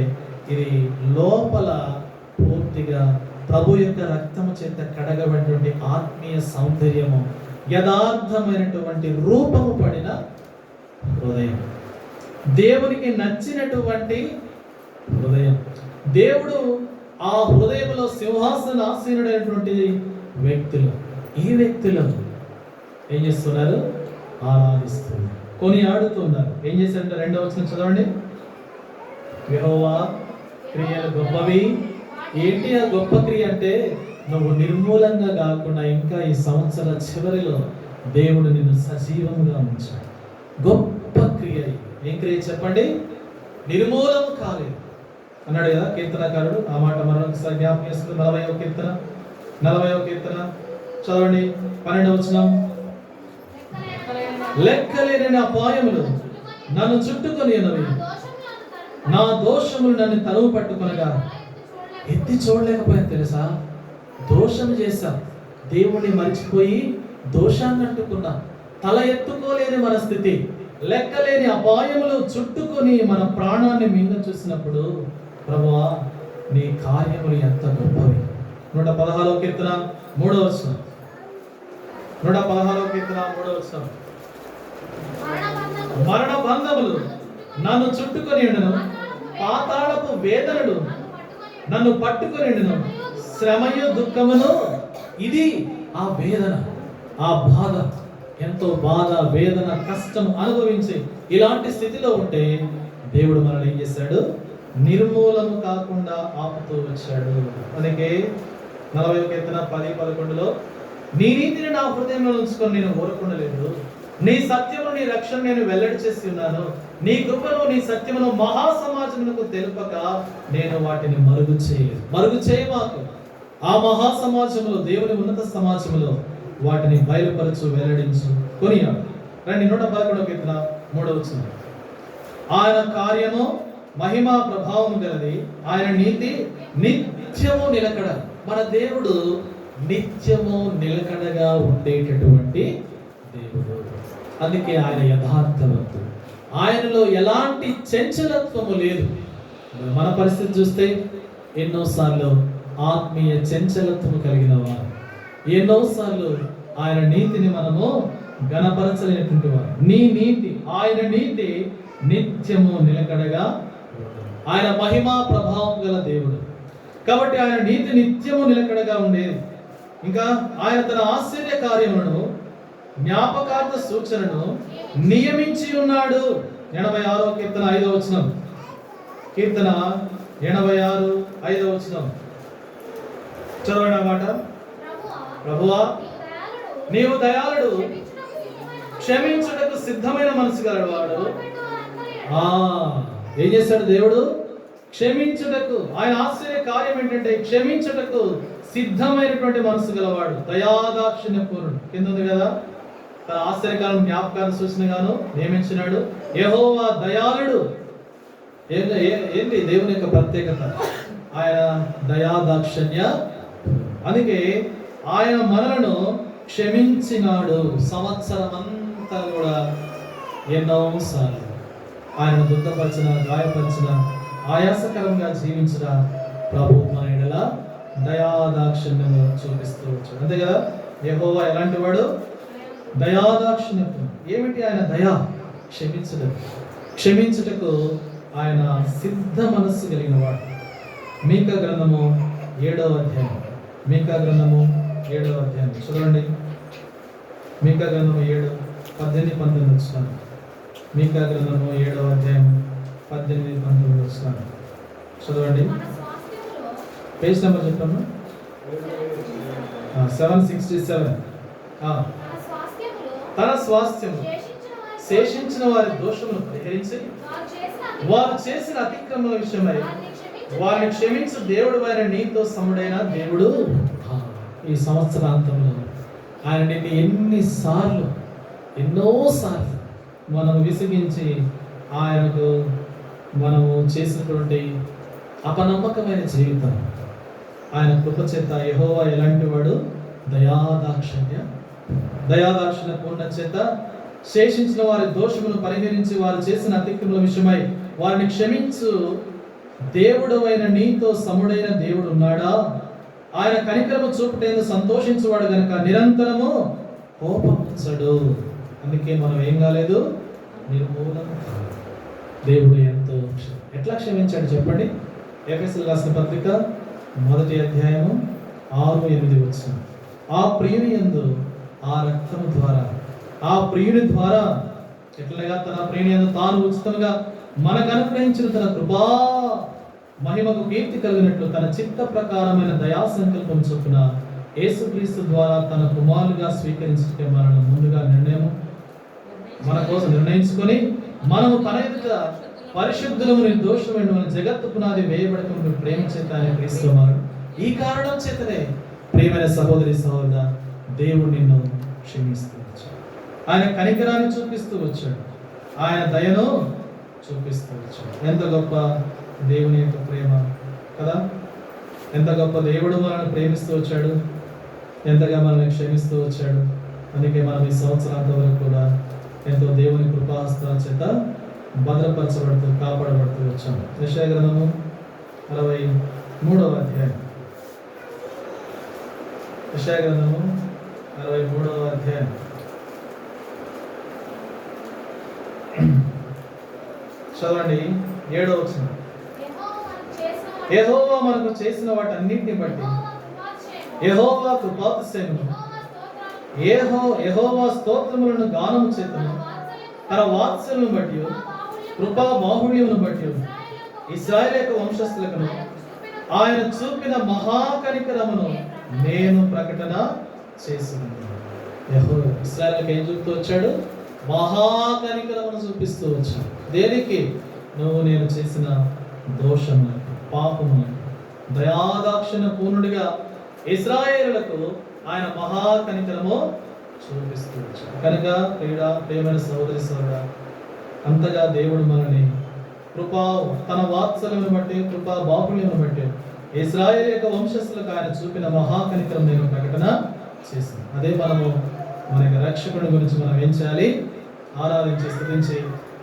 ఇది లోపల పూర్తిగా ప్రభు యొక్క రక్తము చేత కడగబడినటువంటి ఆత్మీయ సౌందర్యము, యథార్థమైనటువంటి రూపము పడిన హృదయం, దేవునికి నచ్చినటువంటి హృదయం. దేవుడు ఆ హృదయంలో సింహాసనాసీనుడైనటువంటి వ్యక్తులు, ఈ వ్యక్తులు ఏం చేస్తున్నారు? ఆరాధిస్తున్నారు, కొనియాడుతున్నారు. ఏం చేశారంటే 2వ వచనం చదవండి. యెహోవా క్రియలు గొప్పవి. ఏంటి ఆ గొప్ప క్రియ అంటే, నువ్వు నిర్మూలంగా కాకుండా ఇంకా ఈ సంవత్సర చివరిలో దేవుడు నిన్ను సజీవంగా ఉంచాడు. గొప్ప క్రియ. ఏం క్రియ చెప్పండి? నిర్మూలం కాలేదు అన్నాడు కదా కీర్తనకారుడు. ఆ మాట మరొకసారి జ్ఞాపకం చేస్తుంది. 40వ కీర్తన చదవండి. 12వ వచనం. లెక్కలేని అపాయములు నన్ను చుట్టుకొని ఉన్నవి, నా దోషములు నన్ను తలువు పట్టుకొనగా ఎత్తి చూడలేకపోయాను తెలుసా. దోషం చేశా, దేవుడిని మర్చిపోయి దోషాన్ని అంటుకున్నా, తల ఎత్తుకోలేని మన స్థితి. లెక్కలేని అపాయములు చుట్టుకొని మన ప్రాణాన్ని మింగ చూసినప్పుడు, ప్రభువా నీ కార్యములు ఎంత గొప్పవి. 116వ కీర్తన 3వ వచనం. 116వ కీర్తన 3వ వచనం. మరణ బంధములు నన్ను చుట్టుకొని ఉండను, పాతాళపు వేదనలు నన్ను పట్టుకొని ఉండను, శ్రమయు దుఃఖమును. ఇది ఆ వేదన, ఆ బాధ, ఎంతో బాధ, వేదన, కష్టం అనుభవించి ఇలాంటి స్థితిలో ఉంటే దేవుడు మనల్ని ఏం చేశాడు? నిర్మూలము కాకుండా ఆపుతూ వచ్చాడు. అందుకే 40వ కీర్తన 10-11లో, నీ నీతిని నా హృదయంలో ఉంచుకొని నేను ఊరకుండలేదు, నీ సత్యము నీ రక్షణ నేను వెల్లడి చేసి ఉన్నాను, నీ కృపను నీ సత్యమును మహాసమాజమునకు తెలుపక నేను వాటిని మరుగు చేయమాకు. ఆ మహాసమాజములో, దేవుని ఉన్నత సమాజములో వాటిని బయలుపరచు, వెల్లడించు, కొనియాడు. రండి 111వ కీర్తన 3వ వచనం. ఆయన కార్యము మహిమా ప్రభావము గలది, ఆయన నీతి నిత్యము నిలకడ. మన దేవుడు నిత్యము నిలకడగా ఉండేటటువంటి దేవుడు. అందుకే ఆయన యథార్థవంతుడు, ఆయనలో ఎలాంటి చంచలత్వము లేదు. మన పరిస్థితి చూస్తే ఎన్నోసార్లు ఆత్మీయ చంచలత్వము కలిగిన వారు, ఎన్నోసార్లు ఆయన నీతిని మనము గణపరచలేనటువంటి వారు. నీ నీతి, ఆయన నీతి నిత్యము నిలకడగా, ఆయన మహిమా ప్రభావం గల దేవుడు కాబట్టి ఆయన నీతి నిత్యము నిలకడగా ఉండేది. ఇంకా ఆయన తన ఆశ్చర్య కార్యములను, జ్ఞాపకార్థ సూచనను నియమించి ఉన్నాడు. 86వ కీర్తన 5వ వచనం. కీర్తన 86 5వ వచనం చదవండి ఆ మాట. ప్రభువా నీవు దయాళుడు, క్షమించుటకు సిద్ధమైన మనసు గలవాడు. ఏం చేశాడు దేవుడు? క్షమించుటకు. ఆయన ఆశ్చర్య కార్యం ఏంటంటే క్షమించుటకు సిద్ధమైనటువంటి మనసు గలవాడు, దయాదాక్షిణ్య పూర్ణుడు. కింద ఉంది కదా, తన ఆశ్చర్యకాలం జ్ఞాపకాన్ని సూచనగాను నియమించినాడు. యెహోవా దయాళుడు. ఏంటి దేవుని యొక్క ప్రత్యేకత? ఆయన దయాదాక్షిణ్య. అందుకే ఆయన మనలను క్షమించినాడు. సంవత్సరం అంతా కూడా ఎన్నోసార్లు ఆయన దుఃఖపరిచిన, గాయపరిచిన, ఆయాసకరంగా జీవించిన ప్రభు మన ఎడల దయాదాక్షిణ్యం చూపిస్తూ వచ్చాడు. అంతే కదా. యెహోవా ఎలాంటి వాడు? దయాదాక్షిణ్యత్వం. ఏమిటి ఆయన దయ? క్షమించడం. క్షమించుటకు ఆయన సిద్ధ మనస్సు కలిగిన వాడు. మీకా గ్రంథము 7వ అధ్యాయం. మీకా గ్రంథము 7వ అధ్యాయం చదవండి. మీకా గ్రంథము 7:18-19 వస్తున్నాను. మీకా గ్రంథము 7వ అధ్యాయం 18-19 వస్తున్నాను. చదవండి. పేజ్ నెంబర్ చెప్పమ్మా. 767. తన స్వాస్థ్యము శేషించిన వారి దోషమును పరిహరించి వారు చేసిన అతిక్రమల విషయమై వారిని క్షమించు దేవుడు అయిన నీతో సముడైన దేవుడు. ఈ సంవత్సరాంతంలో ఆయన నిన్ను ఎన్నోసార్లు మనం విసిగించి ఆయనకు మనము చేసినటువంటి అపనమ్మకమైన జీవితం ఆయన కృపచేత యెహోవా ఎలాంటి వాడు? దయాదాక్షిణ్య పూర్ణ చేత శేషించిన వారి దోషమును పరిహరించి వారు చేసిన అతిక్రమల విషయమై వారిని క్షమించు దేవుడు అయిన నీతో సముడైన దేవుడు ఉన్నాడా? ఆయన కనికరము చూపుటేందుకు సంతోషించువాడు గనుక నిరంతరము కోపముంచడు. అందుకే మనం ఏం కాలేదు, నిర్మూలన. దేవుడు ఎంతో ఎట్లా క్షమించాడు చెప్పండి. ఎఫెసీయులకు రాసిన పత్రిక 1వ అధ్యాయము 6-8 వచనం. ఆ ప్రియుని యందు ఆ రక్తము ద్వారా, ఆ ప్రియుని ద్వారా ఎట్లనగా తన ప్రియుని యందు తాను ఉచితంగా మనకు అనుగ్రహించిన తన కృపా మహిమకు కీర్తి కలిగినట్లు తన చిత్త ప్రకారమైన దయా సంకల్పం చొప్పున యేసుక్రీస్తు ద్వారా తన కుమారులుగా స్వీకరించే మనల్ని ముందుగా మన కోసం నిర్ణయించుకొని మనము తన ఎదుట పరిశుద్ధులము నిర్దోషమైన మన జగత్తు పునాది వేయబడకుండా ప్రేమ చేత ఆయన క్రీస్తున్నారు. ఈ కారణం చేతనే ప్రియమైన సహోదరి సహోదర, దేవుడు నిన్ను క్షమిస్తూ వచ్చాడు. ఆయన కనికరాన్ని చూపిస్తూ వచ్చాడు. ఆయన దయను చూపిస్తూ వచ్చాడు. ఎంత గొప్ప దేవుని యొక్క ప్రేమ కదా! ఎంత గొప్ప దేవుడు మనల్ని ప్రేమిస్తూ వచ్చాడు, ఎంతగా మనల్ని క్షమిస్తూ వచ్చాడు. అందుకే మనం ఈ సంవత్సరాంతం వరకు కూడా ఎంతో దేవుని కృపాహస్తాల చేత భద్రపరచబడుతూ కాపాడబడుతూ వచ్చాం. యెషయా గ్రంథము 63వ అధ్యాయం. యెషయా గ్రంథము 63వ అధ్యాయం చదవండి. 7వ వచనం. యెహోవా మనకు చేసిన వాటన్నిటిని బట్టి యెహోవా కృపాతిశయమును యెహోవా స్తోత్రములను గానము చేతును తన వాత్సల్యమును బట్టి కృపా బాహుళ్యమును బట్టి ఇశ్రాయేలు యొక్క వంశస్థులకు ఆయన చూపిన మహాకనికరమును నేను ప్రకటన చేస్తున్నాను. యెహోవా ఇశ్రాయేలుకి ఏం చూపుతూ వచ్చాడు? మహాకనికరమును చూపిస్తూ వచ్చాడు. దేనికి? నేను చేసిన దోషములకు, పాపములకు దయాదాక్షిణ పూర్ణుడిగా ఇశ్రాయేలులకు ఆయన మహాకనికరము చూపిస్తూ వచ్చాడు. కనుక ప్రియమైన సహోదరి సహోదరా, అంతగా దేవుడు మనల్ని తన వాత్సల్యమును బట్టి, కృపా బాహుళ్యమును బట్టి ఇశ్రాయేలు యొక్క వంశస్థులకు ఆయన చూపిన మహాకనికరం నేను ప్రకటన చేశాను. అదే మనము మన యొక్క రక్షకుడి గురించి మనం ఏం చేయాలి? ఆరాధించి స్తుతించి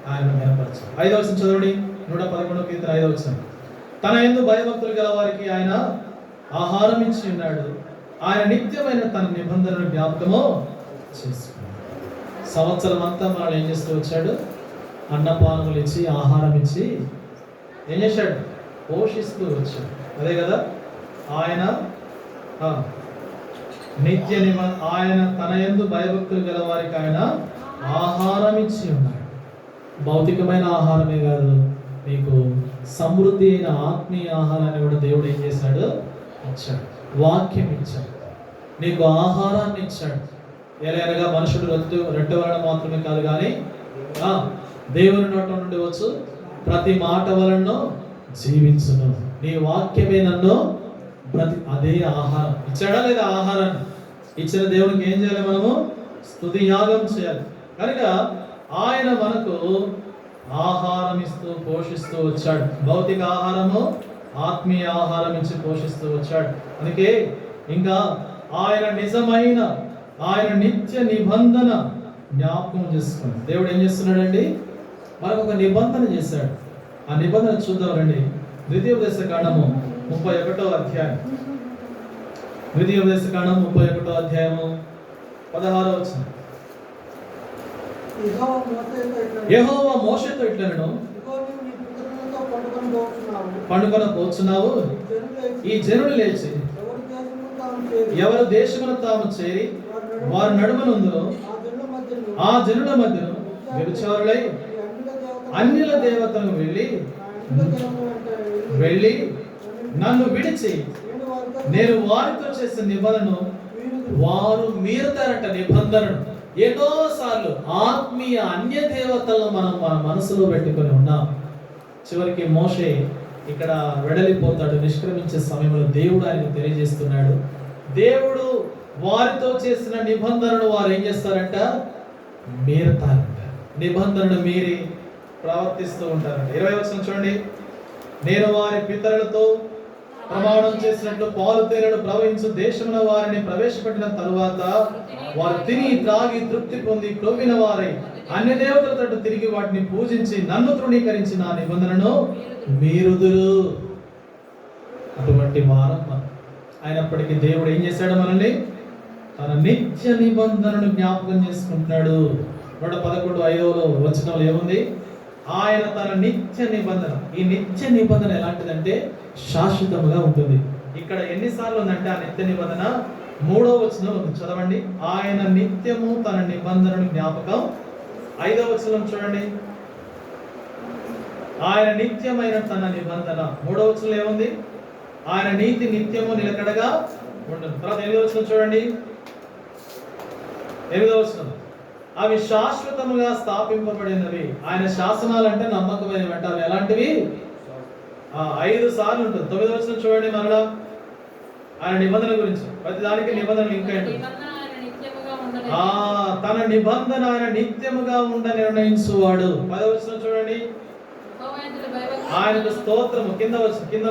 ఆయన కనపరచాలి. 5వ వచనం చదవండి. 111వ కీర్తన 5వ వచనం. తన యందు భయభక్తులు గల వారికి ఆయన ఆహారం ఇచ్చి ఉన్నాడు. ఆయన నిత్యమైన తన నిబంధనను జ్ఞాపకము చేసుకున్నాడు. సంవత్సరం అంతా మనల్ని ఏం చేస్తూ వచ్చాడు? అన్నపానములు ఇచ్చి, ఆహారం ఇచ్చి ఏం చేశాడు? పోషిస్తూ వచ్చాడు. అదే కదా ఆయన ఆయన తన యందు భయభక్తులు గల వారికి ఆయన ఆహారం ఇచ్చి ఉన్నాడు. భౌతికమైన ఆహారమే కాదు, నీకు సమృద్ధి అయిన ఆత్మీయ ఆహారాన్ని కూడా దేవుడు ఏం చేశాడు? ఇచ్చాడు. వాక్యం ఇచ్చాడు, నీకు ఆహారాన్ని ఇచ్చాడు. ఎలాగనగా మనుషుడు రొట్టె వలన మాత్రమే కాదు కానీ దేవుని నోట నుండి వచ్చు ప్రతి మాట వలన జీవించును. నీ వాక్యమే నన్ను అదే ఆహారం ఇచ్చాడా లేదా? ఆహారాన్ని ఇచ్చిన దేవునికి ఏం చేయాలి? మనము స్తుతి యాగం చేయాలి. కనుక ఆయన మనకు ఆహారం ఇస్తూ పోషిస్తూ వచ్చాడు. భౌతిక ఆహారము, ఆత్మీయ ఆహారం ఇచ్చి పోషిస్తూ వచ్చాడు. అందుకే ఇంకా ఆయన నిజమైన, ఆయన నిత్య నిబంధన జ్ఞాపకం చేసుకుని దేవుడు ఏం చేస్తున్నాడండి? మనకు ఒక నిబంధన చేశాడు. ఆ నిబంధన చూద్దాం రండి. ద్వితీయోపదేశకాండము 31వ అధ్యాయం. ద్వితీయోపదేశకాండం 31వ అధ్యాయము 16వ వచనం. యెహోవా మోషేతో ఇట్లనెను, పండుకొన పోచున్నావు. ఈ జనులు లేచి ఎవరు దేశమును తాము చేరి వారి నడుమనందును ఆ జనుల మధ్యను వ్యభిచారులై అన్యుల దేవతలను వెళ్ళి నన్ను విడిచి నేను వారితో చేసిన నిబంధనను వారు మీరుతారట. నిబంధనను ఎన్నోసార్లు ఆత్మీయ అన్య దేవతలను మనం మన మనసులో పెట్టుకొని ఉన్నాం. చివరికి మోషే ఇక్కడ వెడలిపోతాడు. నిష్క్రమించే సమయంలో దేవుడు ఆయనకు తెలియజేస్తున్నాడు. దేవుడు వారితో చేసిన నిబంధనను వారు ఏం చేస్తారంట? మీరుతారంట. నిబంధనను మీరి ప్రవర్తిస్తూ ఉంటారంట. 20వ వచనం చూడండి. నేను వారి పితరులతో ప్రమాణం చేసినట్లు పాలు తేనెలు ప్రవహించు దేశమున వారిని ప్రవేశపెట్టిన తరువాత వారు తిని త్రాగి తృప్తి పొంది క్రొవ్విన వారై అన్య దేవతల తట్టు తిరిగి వాటిని పూజించి నన్ను తృణీకరించి నా నిబంధనను మీరుదురు. అటువంటి వారం అయినప్పటికీ దేవుడు ఏం చేశాడు? మనల్ని తన నిత్య నిబంధనను జ్ఞాపకం చేసుకుంటున్నాడు. 111:5 వచనంలో ఏముంది? ఆయన తన నిత్య నిబంధన. ఈ నిత్య నిబంధన ఎలాంటిదంటే శాశ్వతముగా ఉంటుంది. ఇక్కడ ఎన్నిసార్లు ఉందంటే ఆ నిత్య నిబంధన 3వ వచనం ఉంది, చదవండి. ఆయన నిత్యము తన నిబంధనను జ్ఞాపకం. 5వ వచనం చూడండి. ఆయన నిత్యమైన తన నిబంధన. 3వ వచనంలో ఏముంది? ఆయన నీతి నిత్యము నిలకడగా ఉంటుంది. తర్వాత 8వ వచనం చూడండి. 8వ వచనం, అవి శాశ్వతముగా స్థాపింపబడినవి. ఆయన శాసనాలు అంటే నమ్మకమైనవి అంటే అవి ఎలాంటివి? 5 సార్లు ఉంటుంది. 9వ వచనం చూడండి. మరలా ఆయన నిబంధన గురించి, ప్రతి దానికి నిబంధనలు ఇంకా తన నిబంధన ఆయన నిత్యముగా ఉండ నిర్ణయించువాడు. 10వ వచనం చూడండి. ఆయనకు స్తోత్రము. కింద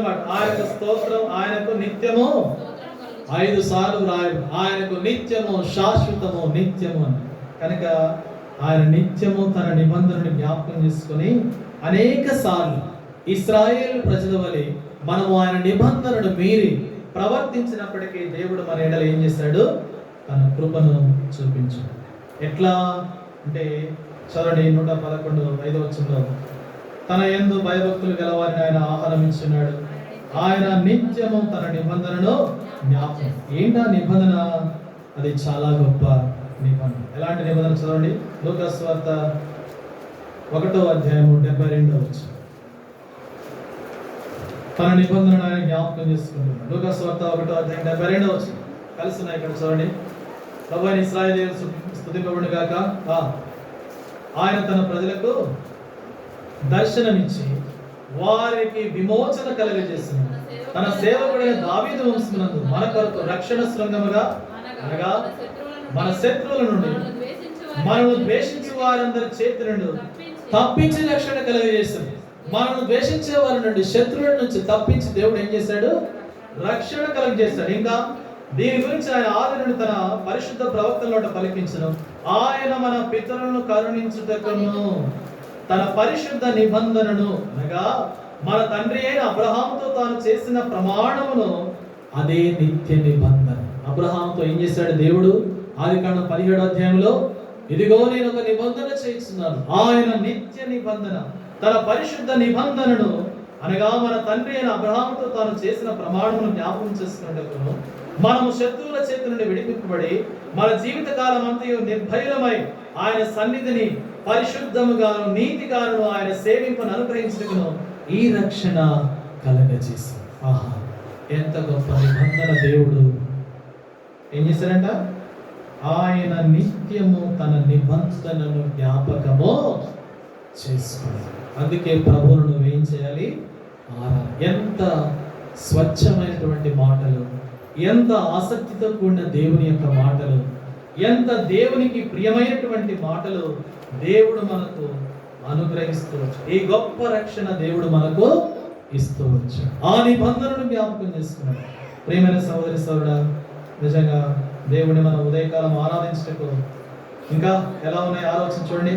మాట, ఆయనకు స్తోత్రం, ఆయనకు నిత్యము. 5 సార్లు రాయడు. ఆయనకు నిత్యము, శాశ్వతము, నిత్యము అని. కనుక ఆయన నిత్యము తన నిబంధనను జ్ఞాపకం చేసుకుని అనేక సార్లు ఇశ్రాయేలు ప్రజల వలె మనము ఆయన నిబంధనను మీరి ప్రవర్తించినప్పటికీ దేవుడు మన ఎడల ఏం చేశాడు? తన కృపను చూపించాడు. ఎట్లా అంటే చదవండి. 111:5 వచనంలో, తన యందు భయభక్తులు గలవారిని ఆయన ఆహారం ఇస్తున్నాడు. ఆయన నిత్యము తన నిబంధనను జ్ఞాపకం. ఏంటా నిబంధన? అది చాలా గొప్ప నిబంధన. ఎలాంటి నిబంధన? చదవండి. లూకా సువార్త 1:72 వచనం. తన నిబంధనను ఆయన జ్ఞాపకం చేసుకుంటున్నాడు. లూకా సువార్త 1:72 వచనం. కలిసి ఉన్నాయి ఇక్కడ, చూడండి. ప్రభువైన ఇశ్రాయేలు స్తుతింపబడును గాక. ఆయన తన ప్రజలకు దర్శనమిచ్చి వారికి విమోచన కలుగజేస్తున్నాడు. తన సేవకుడైన దావీదు వంశమునందు మన కొరకు రక్షణ శృంగముగా, అనగా మన శత్రువుల నుండి, మనల్ని ద్వేషించే వారందరి చేతి నుండి తప్పించి రక్షణ కలుగజేస్తుంది. మనల్ని ద్వేషించే వారి నుండి, శత్రువుల నుంచి తప్పించి దేవుడు ఏం చేశాడు? రక్షణ కలుగజేస్తాడు. ఇంకా దీని గురించి ఆయన ఆది నుండి తన పరిశుద్ధ ప్రవక్తలతో పలికించను. ఆయన మన పితరులను కరుణించుటకును తన పరిశుద్ధ నిబంధనను, అనగా మన తండ్రి అయిన అబ్రహాముతో తాను చేసిన ప్రమాణమును, అదే నిత్య నిబంధన. అబ్రహాముతో ఏం చేశాడు దేవుడు? ఆదికాండం 17వ అధ్యాయంలో, ఇదిగో నేను ఒక నిబంధన చేస్తున్నాను. ఆయన నిత్య నిబంధన, తన పరిశుద్ధ నిబంధనను, అనగా మన తండ్రి అయిన అబ్రహాముతో తాను చేసిన ప్రమాణమును జ్ఞాపకం చేసుకున్నట్టును మనము శత్రువుల చేతి నుండి విడిపింపబడి మన జీవిత కాలం అంతయు నిర్భయమై ఆయన సన్నిధిని పరిశుద్ధముగాను నీతిగాను ఆయన సేవింపను అనుగ్రహించుటకును ఈ రక్షణ కలగజేశాడు. ఆహా, ఎంత గొప్ప నిబంధన! దేవుడు ఏం చేశారంట? ఆయన నిత్యము తన నిబంధనను జ్ఞాపకము చేసుకున్నాడు. అందుకే ప్రభువును నువ్వేం చేయాలి? ఎంత స్వచ్ఛమైనటువంటి మాటలు, ఎంత ఆసక్తితో కూడిన దేవుని యొక్క మాటలు, ఎంత దేవునికి ప్రియమైనటువంటి మాటలు దేవుడు మనకు అనుగ్రహిస్తూ వచ్చాడు. ఈ గొప్ప రక్షణ దేవుడు మనకు ఇస్తూ వచ్చాడు. ఆ నిబంధనను జ్ఞాపకం చేసుకున్నాడు. ప్రియమైన సహోదరి సోదరుడా, నిజంగా దేవుడిని మనం ఉదయకాలం ఆరాధించటకు ఇంకా ఎలా ఉన్నాయి ఆలోచన చూడండి.